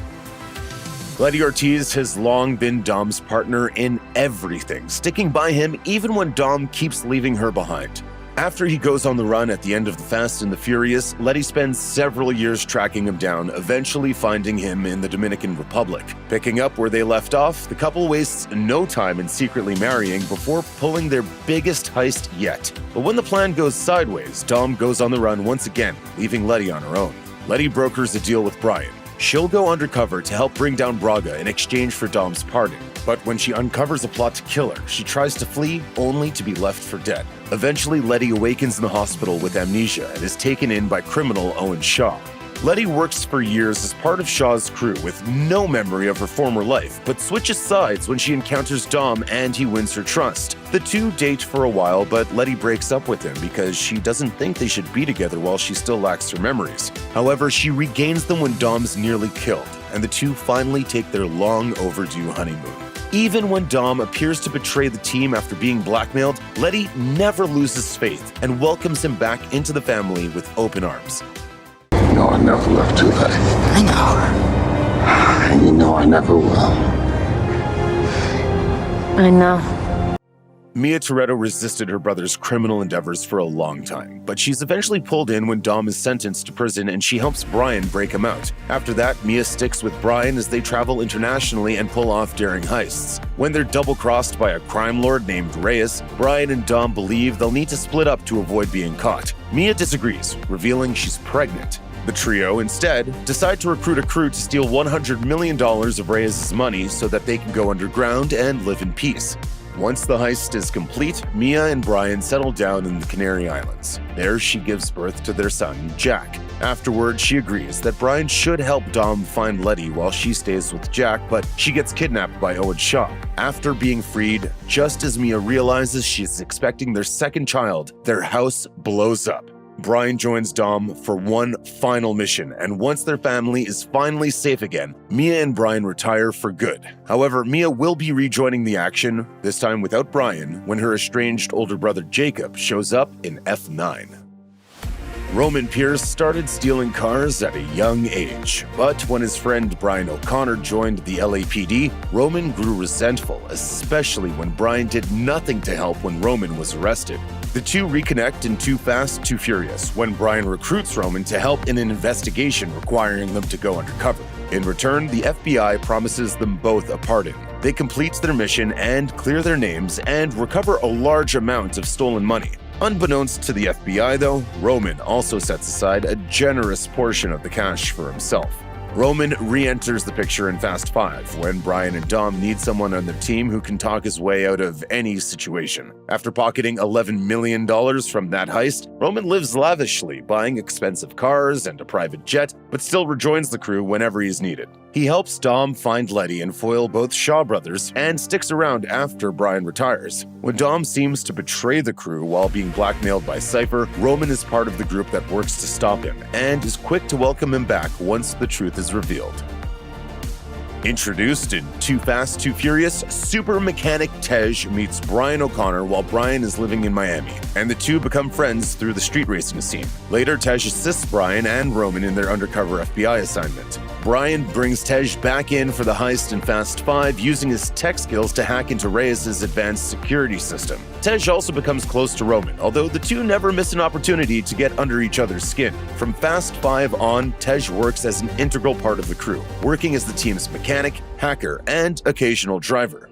Letty Ortiz has long been Dom's partner in everything, sticking by him even when Dom keeps leaving her behind. After he goes on the run at the end of The Fast and the Furious, Letty spends several years tracking him down, eventually finding him in the Dominican Republic. Picking up where they left off, the couple wastes no time in secretly marrying before pulling their biggest heist yet. But when the plan goes sideways, Dom goes on the run once again, leaving Letty on her own. Letty brokers a deal with Brian. She'll go undercover to help bring down Braga in exchange for Dom's pardon. But when she uncovers a plot to kill her, she tries to flee only to be left for dead. Eventually, Letty awakens in the hospital with amnesia and is taken in by criminal Owen Shaw. Letty works for years as part of Shaw's crew with no memory of her former life, but switches sides when she encounters Dom and he wins her trust. The two date for a while, but Letty breaks up with him because she doesn't think they should be together while she still lacks her memories. However, she regains them when Dom's nearly killed, and the two finally take their long overdue honeymoon. Even when Dom appears to betray the team after being blackmailed, Letty never loses faith and welcomes him back into the family with open arms. You know I never left you, Letty. I know. And you know I never will. I know. Mia Toretto resisted her brother's criminal endeavors for a long time, but she's eventually pulled in when Dom is sentenced to prison and she helps Brian break him out. After that, Mia sticks with Brian as they travel internationally and pull off daring heists. When they're double-crossed by a crime lord named Reyes, Brian and Dom believe they'll need to split up to avoid being caught. Mia disagrees, revealing she's pregnant. The trio, instead, decide to recruit a crew to steal $100 million of Reyes' money so that they can go underground and live in peace. Once the heist is complete, Mia and Brian settle down in the Canary Islands. There, she gives birth to their son, Jack. Afterward, she agrees that Brian should help Dom find Letty while she stays with Jack, but she gets kidnapped by Owen Shaw. After being freed, just as Mia realizes she's expecting their second child, their house blows up. Brian joins Dom for one final mission, and once their family is finally safe again, Mia and Brian retire for good. However, Mia will be rejoining the action, this time without Brian, when her estranged older brother Jacob shows up in F9. Roman Pierce started stealing cars at a young age, but when his friend Brian O'Connor joined the LAPD, Roman grew resentful, especially when Brian did nothing to help when Roman was arrested. The two reconnect in Too Fast, Too Furious, when Brian recruits Roman to help in an investigation requiring them to go undercover. In return, the FBI promises them both a pardon. They complete their mission and clear their names and recover a large amount of stolen money. Unbeknownst to the FBI, though, Roman also sets aside a generous portion of the cash for himself. Roman re-enters the picture in Fast 5 when Brian and Dom need someone on their team who can talk his way out of any situation. After pocketing $11 million from that heist, Roman lives lavishly, buying expensive cars and a private jet, but still rejoins the crew whenever he's needed. He helps Dom find Letty and foil both Shaw brothers and sticks around after Brian retires. When Dom seems to betray the crew while being blackmailed by Cypher, Roman is part of the group that works to stop him and is quick to welcome him back once the truth is revealed. Introduced in Too Fast, Too Furious, super mechanic Tej meets Brian O'Connor while Brian is living in Miami, and the two become friends through the street racing scene. Later, Tej assists Brian and Roman in their undercover FBI assignment. Brian brings Tej back in for the heist in Fast 5, using his tech skills to hack into Reyes' advanced security system. Tej also becomes close to Roman, although the two never miss an opportunity to get under each other's skin. From Fast 5 on, Tej works as an integral part of the crew, working as the team's mechanic, hacker, and occasional driver.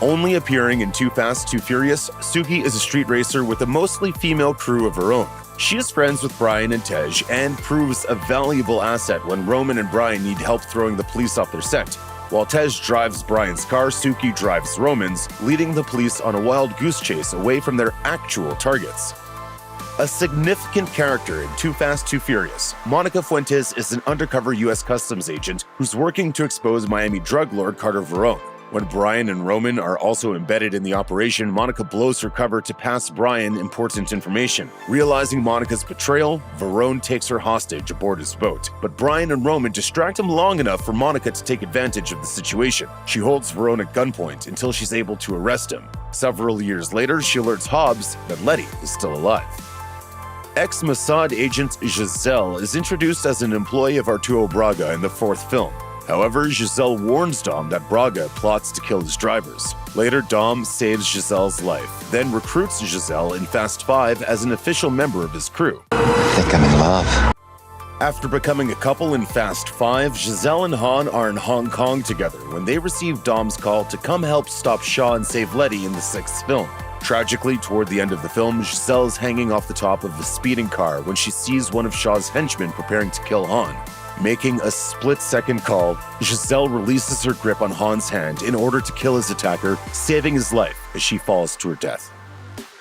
Only appearing in Too Fast, Too Furious, Suki is a street racer with a mostly female crew of her own. She is friends with Brian and Tej and proves a valuable asset when Roman and Brian need help throwing the police off their scent. While Tej drives Brian's car, Suki drives Roman's, leading the police on a wild goose chase away from their actual targets. A significant character in Too Fast, Too Furious, Monica Fuentes is an undercover U.S. Customs agent who's working to expose Miami drug lord Carter Verone. When Brian and Roman are also embedded in the operation, Monica blows her cover to pass Brian important information. Realizing Monica's betrayal, Verone takes her hostage aboard his boat. But Brian and Roman distract him long enough for Monica to take advantage of the situation. She holds Verone at gunpoint until she's able to arrest him. Several years later, she alerts Hobbs that Letty is still alive. Ex-Mossad agent Giselle is introduced as an employee of Arturo Braga in the fourth film. However, Giselle warns Dom that Braga plots to kill his drivers. Later, Dom saves Giselle's life, then recruits Giselle in Fast 5 as an official member of his crew. I think I'm in love. After becoming a couple in Fast 5, Giselle and Han are in Hong Kong together when they receive Dom's call to come help stop Shaw and save Letty in the sixth film. Tragically, toward the end of the film, Giselle is hanging off the top of a speeding car when she sees one of Shaw's henchmen preparing to kill Han. Making a split-second call, Giselle releases her grip on Han's hand in order to kill his attacker, saving his life as she falls to her death.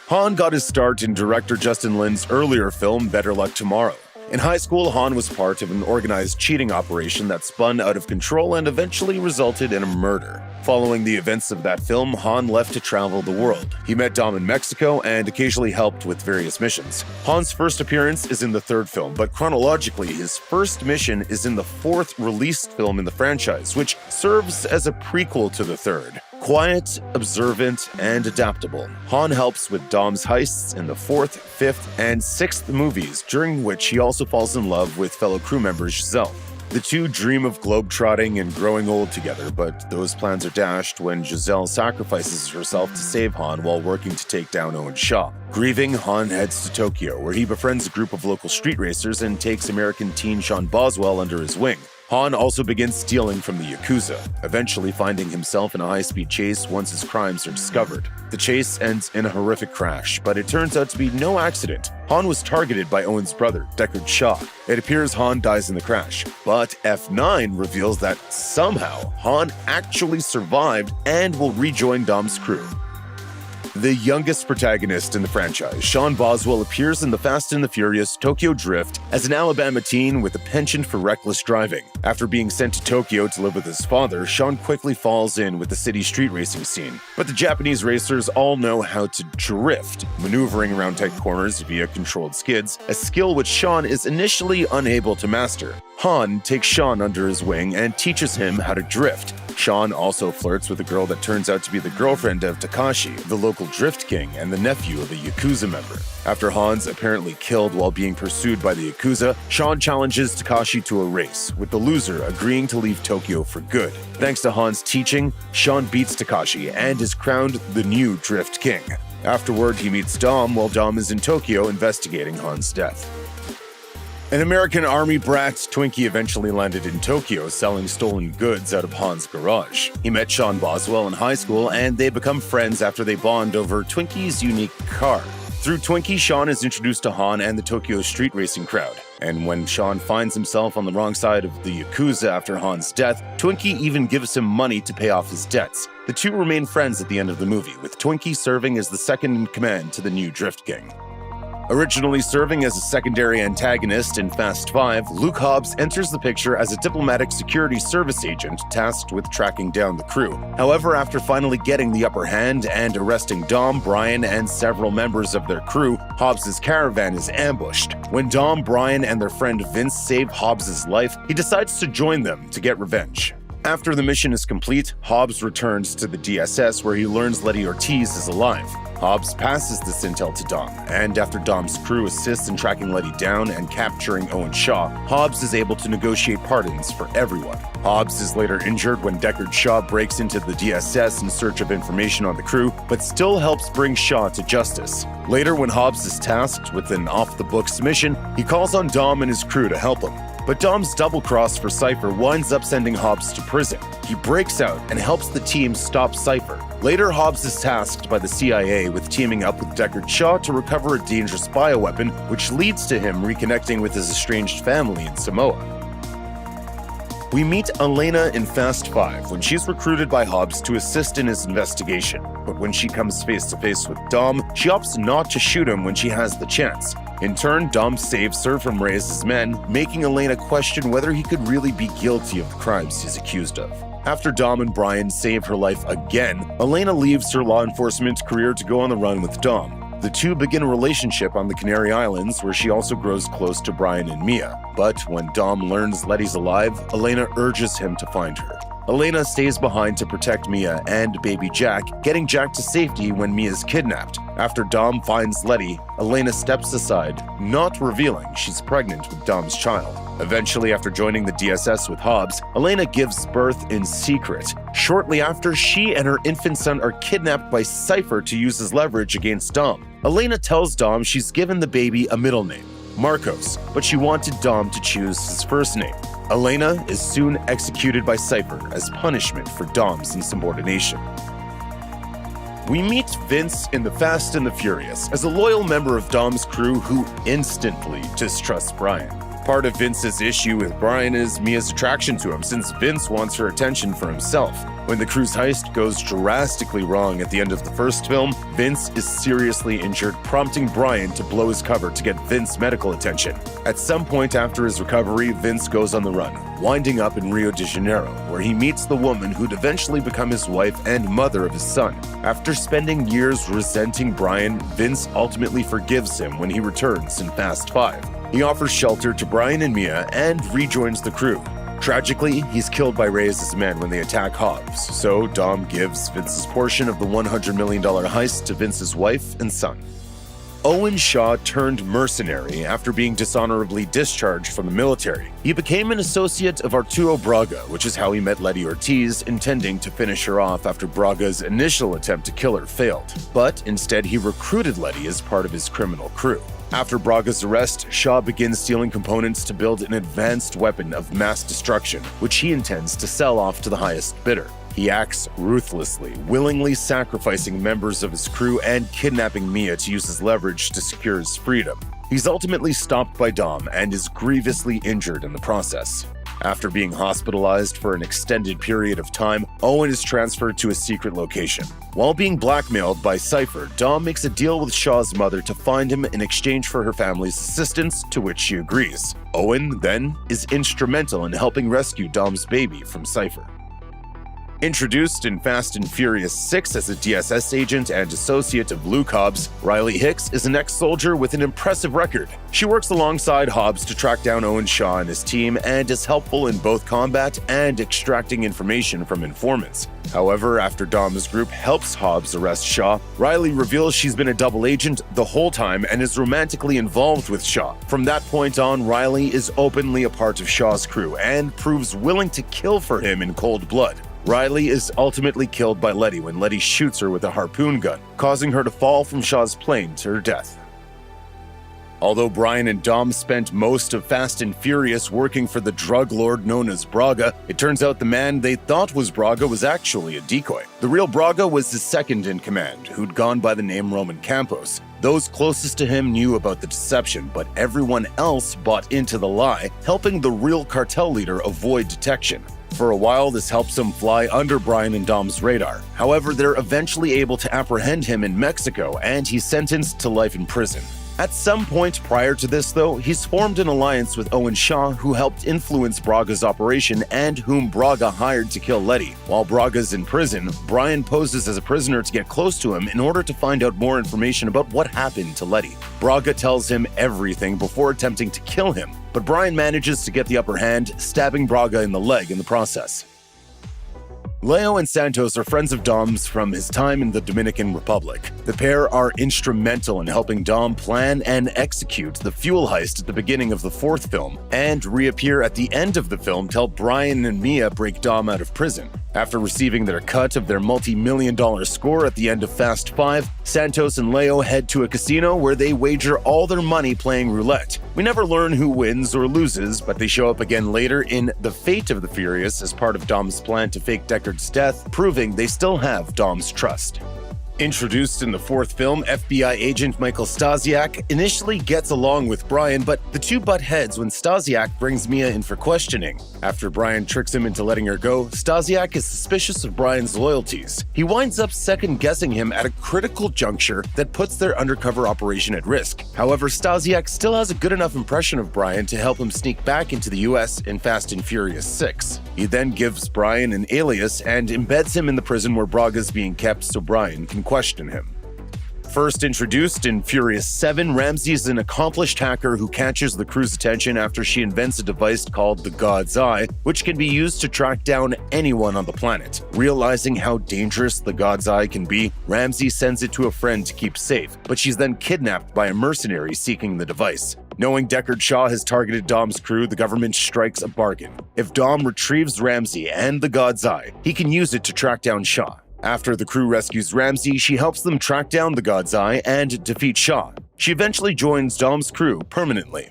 Han got his start in director Justin Lin's earlier film, Better Luck Tomorrow. In high school, Han was part of an organized cheating operation that spun out of control and eventually resulted in a murder. Following the events of that film, Han left to travel the world. He met Dom in Mexico and occasionally helped with various missions. Han's first appearance is in the third film, but chronologically, his first mission is in the fourth released film in the franchise, which serves as a prequel to the third. Quiet, observant, and adaptable, Han helps with Dom's heists in the fourth, fifth, and sixth movies, during which he also falls in love with fellow crew member Giselle. The two dream of globetrotting and growing old together, but those plans are dashed when Giselle sacrifices herself to save Han while working to take down Owen Shaw. Grieving, Han heads to Tokyo, where he befriends a group of local street racers and takes American teen Sean Boswell under his wing. Han also begins stealing from the Yakuza, eventually finding himself in a high-speed chase once his crimes are discovered. The chase ends in a horrific crash, but it turns out to be no accident. Han was targeted by Owen's brother, Deckard Shaw. It appears Han dies in the crash, but F9 reveals that somehow Han actually survived and will rejoin Dom's crew. The youngest protagonist in the franchise, Sean Boswell, appears in the Fast and the Furious Tokyo Drift as an Alabama teen with a penchant for reckless driving. After being sent to Tokyo to live with his father, Sean quickly falls in with the city's street racing scene. But the Japanese racers all know how to drift, maneuvering around tight corners via controlled skids, a skill which Sean is initially unable to master. Han takes Sean under his wing and teaches him how to drift. Sean also flirts with a girl that turns out to be the girlfriend of Takashi, the local drift king and the nephew of a Yakuza member. After Han's apparently killed while being pursued by the Yakuza, Sean challenges Takashi to a race, with the loser agreeing to leave Tokyo for good. Thanks to Han's teaching, Sean beats Takashi and is crowned the new Drift King. Afterward, he meets Dom while Dom is in Tokyo investigating Han's death. An American Army brat, Twinkie eventually landed in Tokyo selling stolen goods out of Han's garage. He met Sean Boswell in high school, and they become friends after they bond over Twinkie's unique car. Through Twinkie, Sean is introduced to Han and the Tokyo street racing crowd. And when Sean finds himself on the wrong side of the Yakuza after Han's death, Twinkie even gives him money to pay off his debts. The two remain friends at the end of the movie, with Twinkie serving as the second in command to the new Drift King. Originally serving as a secondary antagonist in Fast 5, Luke Hobbs enters the picture as a diplomatic security service agent tasked with tracking down the crew. However, after finally getting the upper hand and arresting Dom, Brian, and several members of their crew, Hobbs' caravan is ambushed. When Dom, Brian, and their friend Vince save Hobbs' life, he decides to join them to get revenge. After the mission is complete, Hobbs returns to the DSS where he learns Letty Ortiz is alive. Hobbs passes this intel to Dom, and after Dom's crew assists in tracking Letty down and capturing Owen Shaw, Hobbs is able to negotiate pardons for everyone. Hobbs is later injured when Deckard Shaw breaks into the DSS in search of information on the crew, but still helps bring Shaw to justice. Later, when Hobbs is tasked with an off-the-books mission, he calls on Dom and his crew to help him. But Dom's double cross for Cypher winds up sending Hobbs to prison. He breaks out and helps the team stop Cypher. Later, Hobbs is tasked by the CIA with teaming up with Deckard Shaw to recover a dangerous bioweapon, which leads to him reconnecting with his estranged family in Samoa. We meet Elena in Fast 5 when she's recruited by Hobbs to assist in his investigation. But when she comes face to face with Dom, she opts not to shoot him when she has the chance. In turn, Dom saves her from Reyes' men, making Elena question whether he could really be guilty of the crimes he's accused of. After Dom and Brian save her life again, Elena leaves her law enforcement career to go on the run with Dom. The two begin a relationship on the Canary Islands, where she also grows close to Brian and Mia. But when Dom learns Letty's alive, Elena urges him to find her. Elena stays behind to protect Mia and baby Jack, getting Jack to safety when Mia's kidnapped. After Dom finds Letty, Elena steps aside, not revealing she's pregnant with Dom's child. Eventually, after joining the DSS with Hobbs, Elena gives birth in secret. Shortly after, she and her infant son are kidnapped by Cypher to use as leverage against Dom. Elena tells Dom she's given the baby a middle name, Marcos, but she wanted Dom to choose his first name. Elena is soon executed by Cypher as punishment for Dom's insubordination. We meet Vince in The Fast and the Furious as a loyal member of Dom's crew who instantly distrusts Brian. Part of Vince's issue with Brian is Mia's attraction to him, since Vince wants her attention for himself. When the crew's heist goes drastically wrong at the end of the first film, Vince is seriously injured, prompting Brian to blow his cover to get Vince medical attention. At some point after his recovery, Vince goes on the run, winding up in Rio de Janeiro, where he meets the woman who'd eventually become his wife and mother of his son. After spending years resenting Brian, Vince ultimately forgives him when he returns in Fast 5. He offers shelter to Brian and Mia and rejoins the crew. Tragically, he's killed by Reyes' men when they attack Hobbs, so Dom gives Vince's portion of the $100 million heist to Vince's wife and son. Owen Shaw turned mercenary after being dishonorably discharged from the military. He became an associate of Arturo Braga, which is how he met Letty Ortiz, intending to finish her off after Braga's initial attempt to kill her failed. But instead, he recruited Letty as part of his criminal crew. After Braga's arrest, Shaw begins stealing components to build an advanced weapon of mass destruction, which he intends to sell off to the highest bidder. He acts ruthlessly, willingly sacrificing members of his crew and kidnapping Mia to use as leverage to secure his freedom. He's ultimately stopped by Dom and is grievously injured in the process. After being hospitalized for an extended period of time, Owen is transferred to a secret location. While being blackmailed by Cypher, Dom makes a deal with Shaw's mother to find him in exchange for her family's assistance, to which she agrees. Owen, then, is instrumental in helping rescue Dom's baby from Cypher. Introduced in Fast and Furious 6 as a DSS agent and associate of Luke Hobbs, Riley Hicks is an ex-soldier with an impressive record. She works alongside Hobbs to track down Owen Shaw and his team and is helpful in both combat and extracting information from informants. However, after Dom's group helps Hobbs arrest Shaw, Riley reveals she's been a double agent the whole time and is romantically involved with Shaw. From that point on, Riley is openly a part of Shaw's crew and proves willing to kill for him in cold blood. Riley is ultimately killed by Letty when Letty shoots her with a harpoon gun, causing her to fall from Shaw's plane to her death. Although Brian and Dom spent most of Fast and Furious working for the drug lord known as Braga, it turns out the man they thought was Braga was actually a decoy. The real Braga was his second in command, who'd gone by the name Roman Campos. Those closest to him knew about the deception, but everyone else bought into the lie, helping the real cartel leader avoid detection. For a while, this helps him fly under Brian and Dom's radar. However, they're eventually able to apprehend him in Mexico, and he's sentenced to life in prison. At some point prior to this, though, he's formed an alliance with Owen Shaw, who helped influence Braga's operation and whom Braga hired to kill Letty. While Braga's in prison, Brian poses as a prisoner to get close to him in order to find out more information about what happened to Letty. Braga tells him everything before attempting to kill him, but Brian manages to get the upper hand, stabbing Braga in the leg in the process. Leo and Santos are friends of Dom's from his time in the Dominican Republic. The pair are instrumental in helping Dom plan and execute the fuel heist at the beginning of the fourth film, and reappear at the end of the film to help Brian and Mia break Dom out of prison. After receiving their cut of their multi-million-dollar score at the end of Fast 5, Santos and Leo head to a casino where they wager all their money playing roulette. We never learn who wins or loses, but they show up again later in The Fate of the Furious as part of Dom's plan to fake Deckard's death, proving they still have Dom's trust. Introduced in the fourth film, FBI agent Michael Stasiak initially gets along with Brian, but the two butt heads when Stasiak brings Mia in for questioning. After Brian tricks him into letting her go, Stasiak is suspicious of Brian's loyalties. He winds up second-guessing him at a critical juncture that puts their undercover operation at risk. However, Stasiak still has a good enough impression of Brian to help him sneak back into the US in Fast and Furious 6. He then gives Brian an alias and embeds him in the prison where Braga's being kept so Brian can question him. First introduced in Furious 7, Ramsey is an accomplished hacker who catches the crew's attention after she invents a device called the God's Eye, which can be used to track down anyone on the planet. Realizing how dangerous the God's Eye can be, Ramsey sends it to a friend to keep safe, but she's then kidnapped by a mercenary seeking the device. Knowing Deckard Shaw has targeted Dom's crew, the government strikes a bargain. If Dom retrieves Ramsey and the God's Eye, he can use it to track down Shaw. After the crew rescues Ramsey, she helps them track down the God's Eye and defeat Shaw. She eventually joins Dom's crew permanently.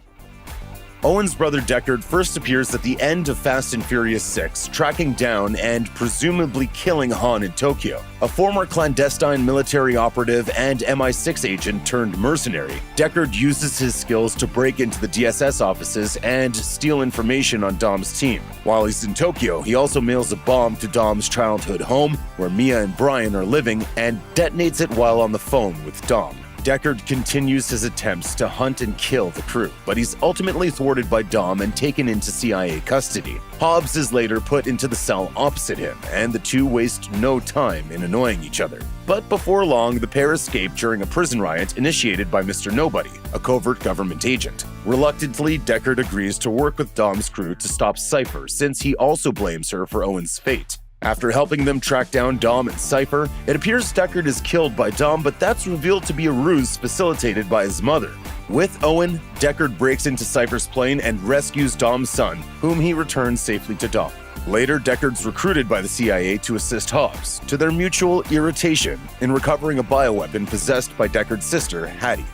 Owen's brother Deckard first appears at the end of Fast and Furious 6, tracking down and presumably killing Han in Tokyo. A former clandestine military operative and MI6 agent turned mercenary, Deckard uses his skills to break into the DSS offices and steal information on Dom's team. While he's in Tokyo, he also mails a bomb to Dom's childhood home, where Mia and Brian are living, and detonates it while on the phone with Dom. Deckard continues his attempts to hunt and kill the crew, but he's ultimately thwarted by Dom and taken into CIA custody. Hobbs is later put into the cell opposite him, and the two waste no time in annoying each other. But before long, the pair escape during a prison riot initiated by Mr. Nobody, a covert government agent. Reluctantly, Deckard agrees to work with Dom's crew to stop Cypher, since he also blames her for Owen's fate. After helping them track down Dom and Cypher, it appears Deckard is killed by Dom, but that's revealed to be a ruse facilitated by his mother. With Owen, Deckard breaks into Cypher's plane and rescues Dom's son, whom he returns safely to Dom. Later, Deckard's recruited by the CIA to assist Hobbs, to their mutual irritation, in recovering a bioweapon possessed by Deckard's sister, Hattie.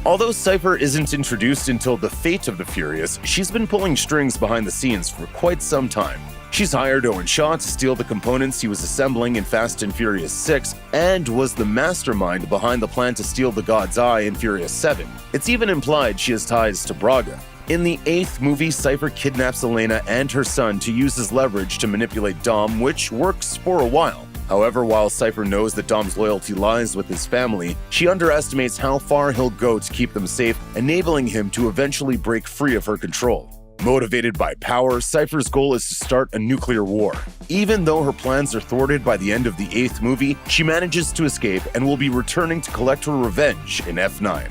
Although Cypher isn't introduced until The Fate of the Furious, she's been pulling strings behind the scenes for quite some time. She's hired Owen Shaw to steal the components he was assembling in Fast and Furious 6, and was the mastermind behind the plan to steal the God's Eye in Furious 7. It's even implied she has ties to Braga. In the 8th movie, Cypher kidnaps Elena and her son to use as leverage to manipulate Dom, which works for a while. However, while Cypher knows that Dom's loyalty lies with his family, she underestimates how far he'll go to keep them safe, enabling him to eventually break free of her control. Motivated by power, Cypher's goal is to start a nuclear war. Even though her plans are thwarted by the end of the 8th movie, she manages to escape and will be returning to collect her revenge in F9.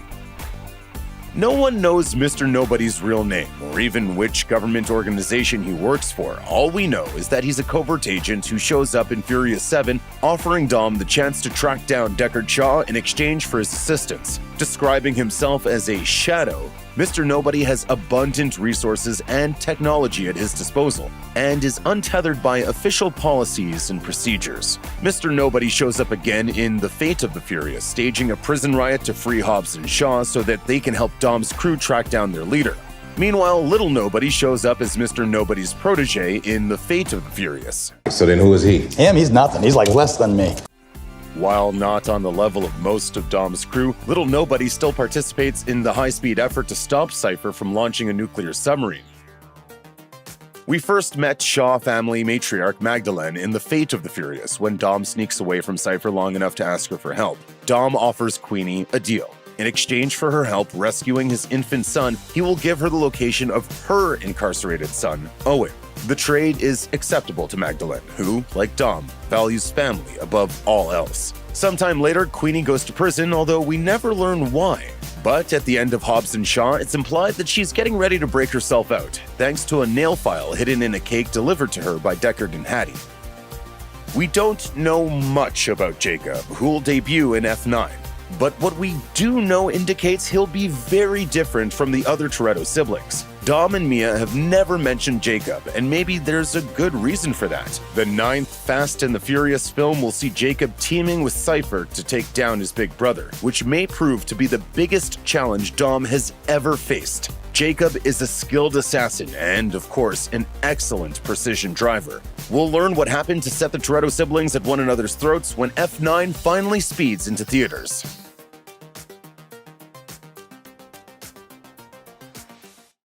No one knows Mr. Nobody's real name, or even which government organization he works for. All we know is that he's a covert agent who shows up in Furious 7, offering Dom the chance to track down Deckard Shaw in exchange for his assistance. Describing himself as a shadow, Mr. Nobody has abundant resources and technology at his disposal, and is untethered by official policies and procedures. Mr. Nobody shows up again in The Fate of the Furious, staging a prison riot to free Hobbs and Shaw so that they can help Dom's crew track down their leader. Meanwhile, Little Nobody shows up as Mr. Nobody's protege in The Fate of the Furious. So then who is he? Him? He's nothing. He's like less than me. While not on the level of most of Dom's crew, Little Nobody still participates in the high-speed effort to stop Cypher from launching a nuclear submarine. We first met Shaw family matriarch Magdalene in The Fate of the Furious when Dom sneaks away from Cypher long enough to ask her for help. Dom offers Queenie a deal. In exchange for her help rescuing his infant son, he will give her the location of her incarcerated son, Owen. The trade is acceptable to Magdalene, who, like Dom, values family above all else. Sometime later, Queenie goes to prison, although we never learn why. But at the end of Hobbs and Shaw, it's implied that she's getting ready to break herself out, thanks to a nail file hidden in a cake delivered to her by Deckard and Hattie. We don't know much about Jacob, who'll debut in F9. But what we do know indicates he'll be very different from the other Toretto siblings. Dom and Mia have never mentioned Jacob, and maybe there's a good reason for that. The 9th Fast and the Furious film will see Jacob teaming with Cypher to take down his big brother, which may prove to be the biggest challenge Dom has ever faced. Jacob is a skilled assassin and, of course, an excellent precision driver. We'll learn what happened to set the Toretto siblings at one another's throats when F9 finally speeds into theaters.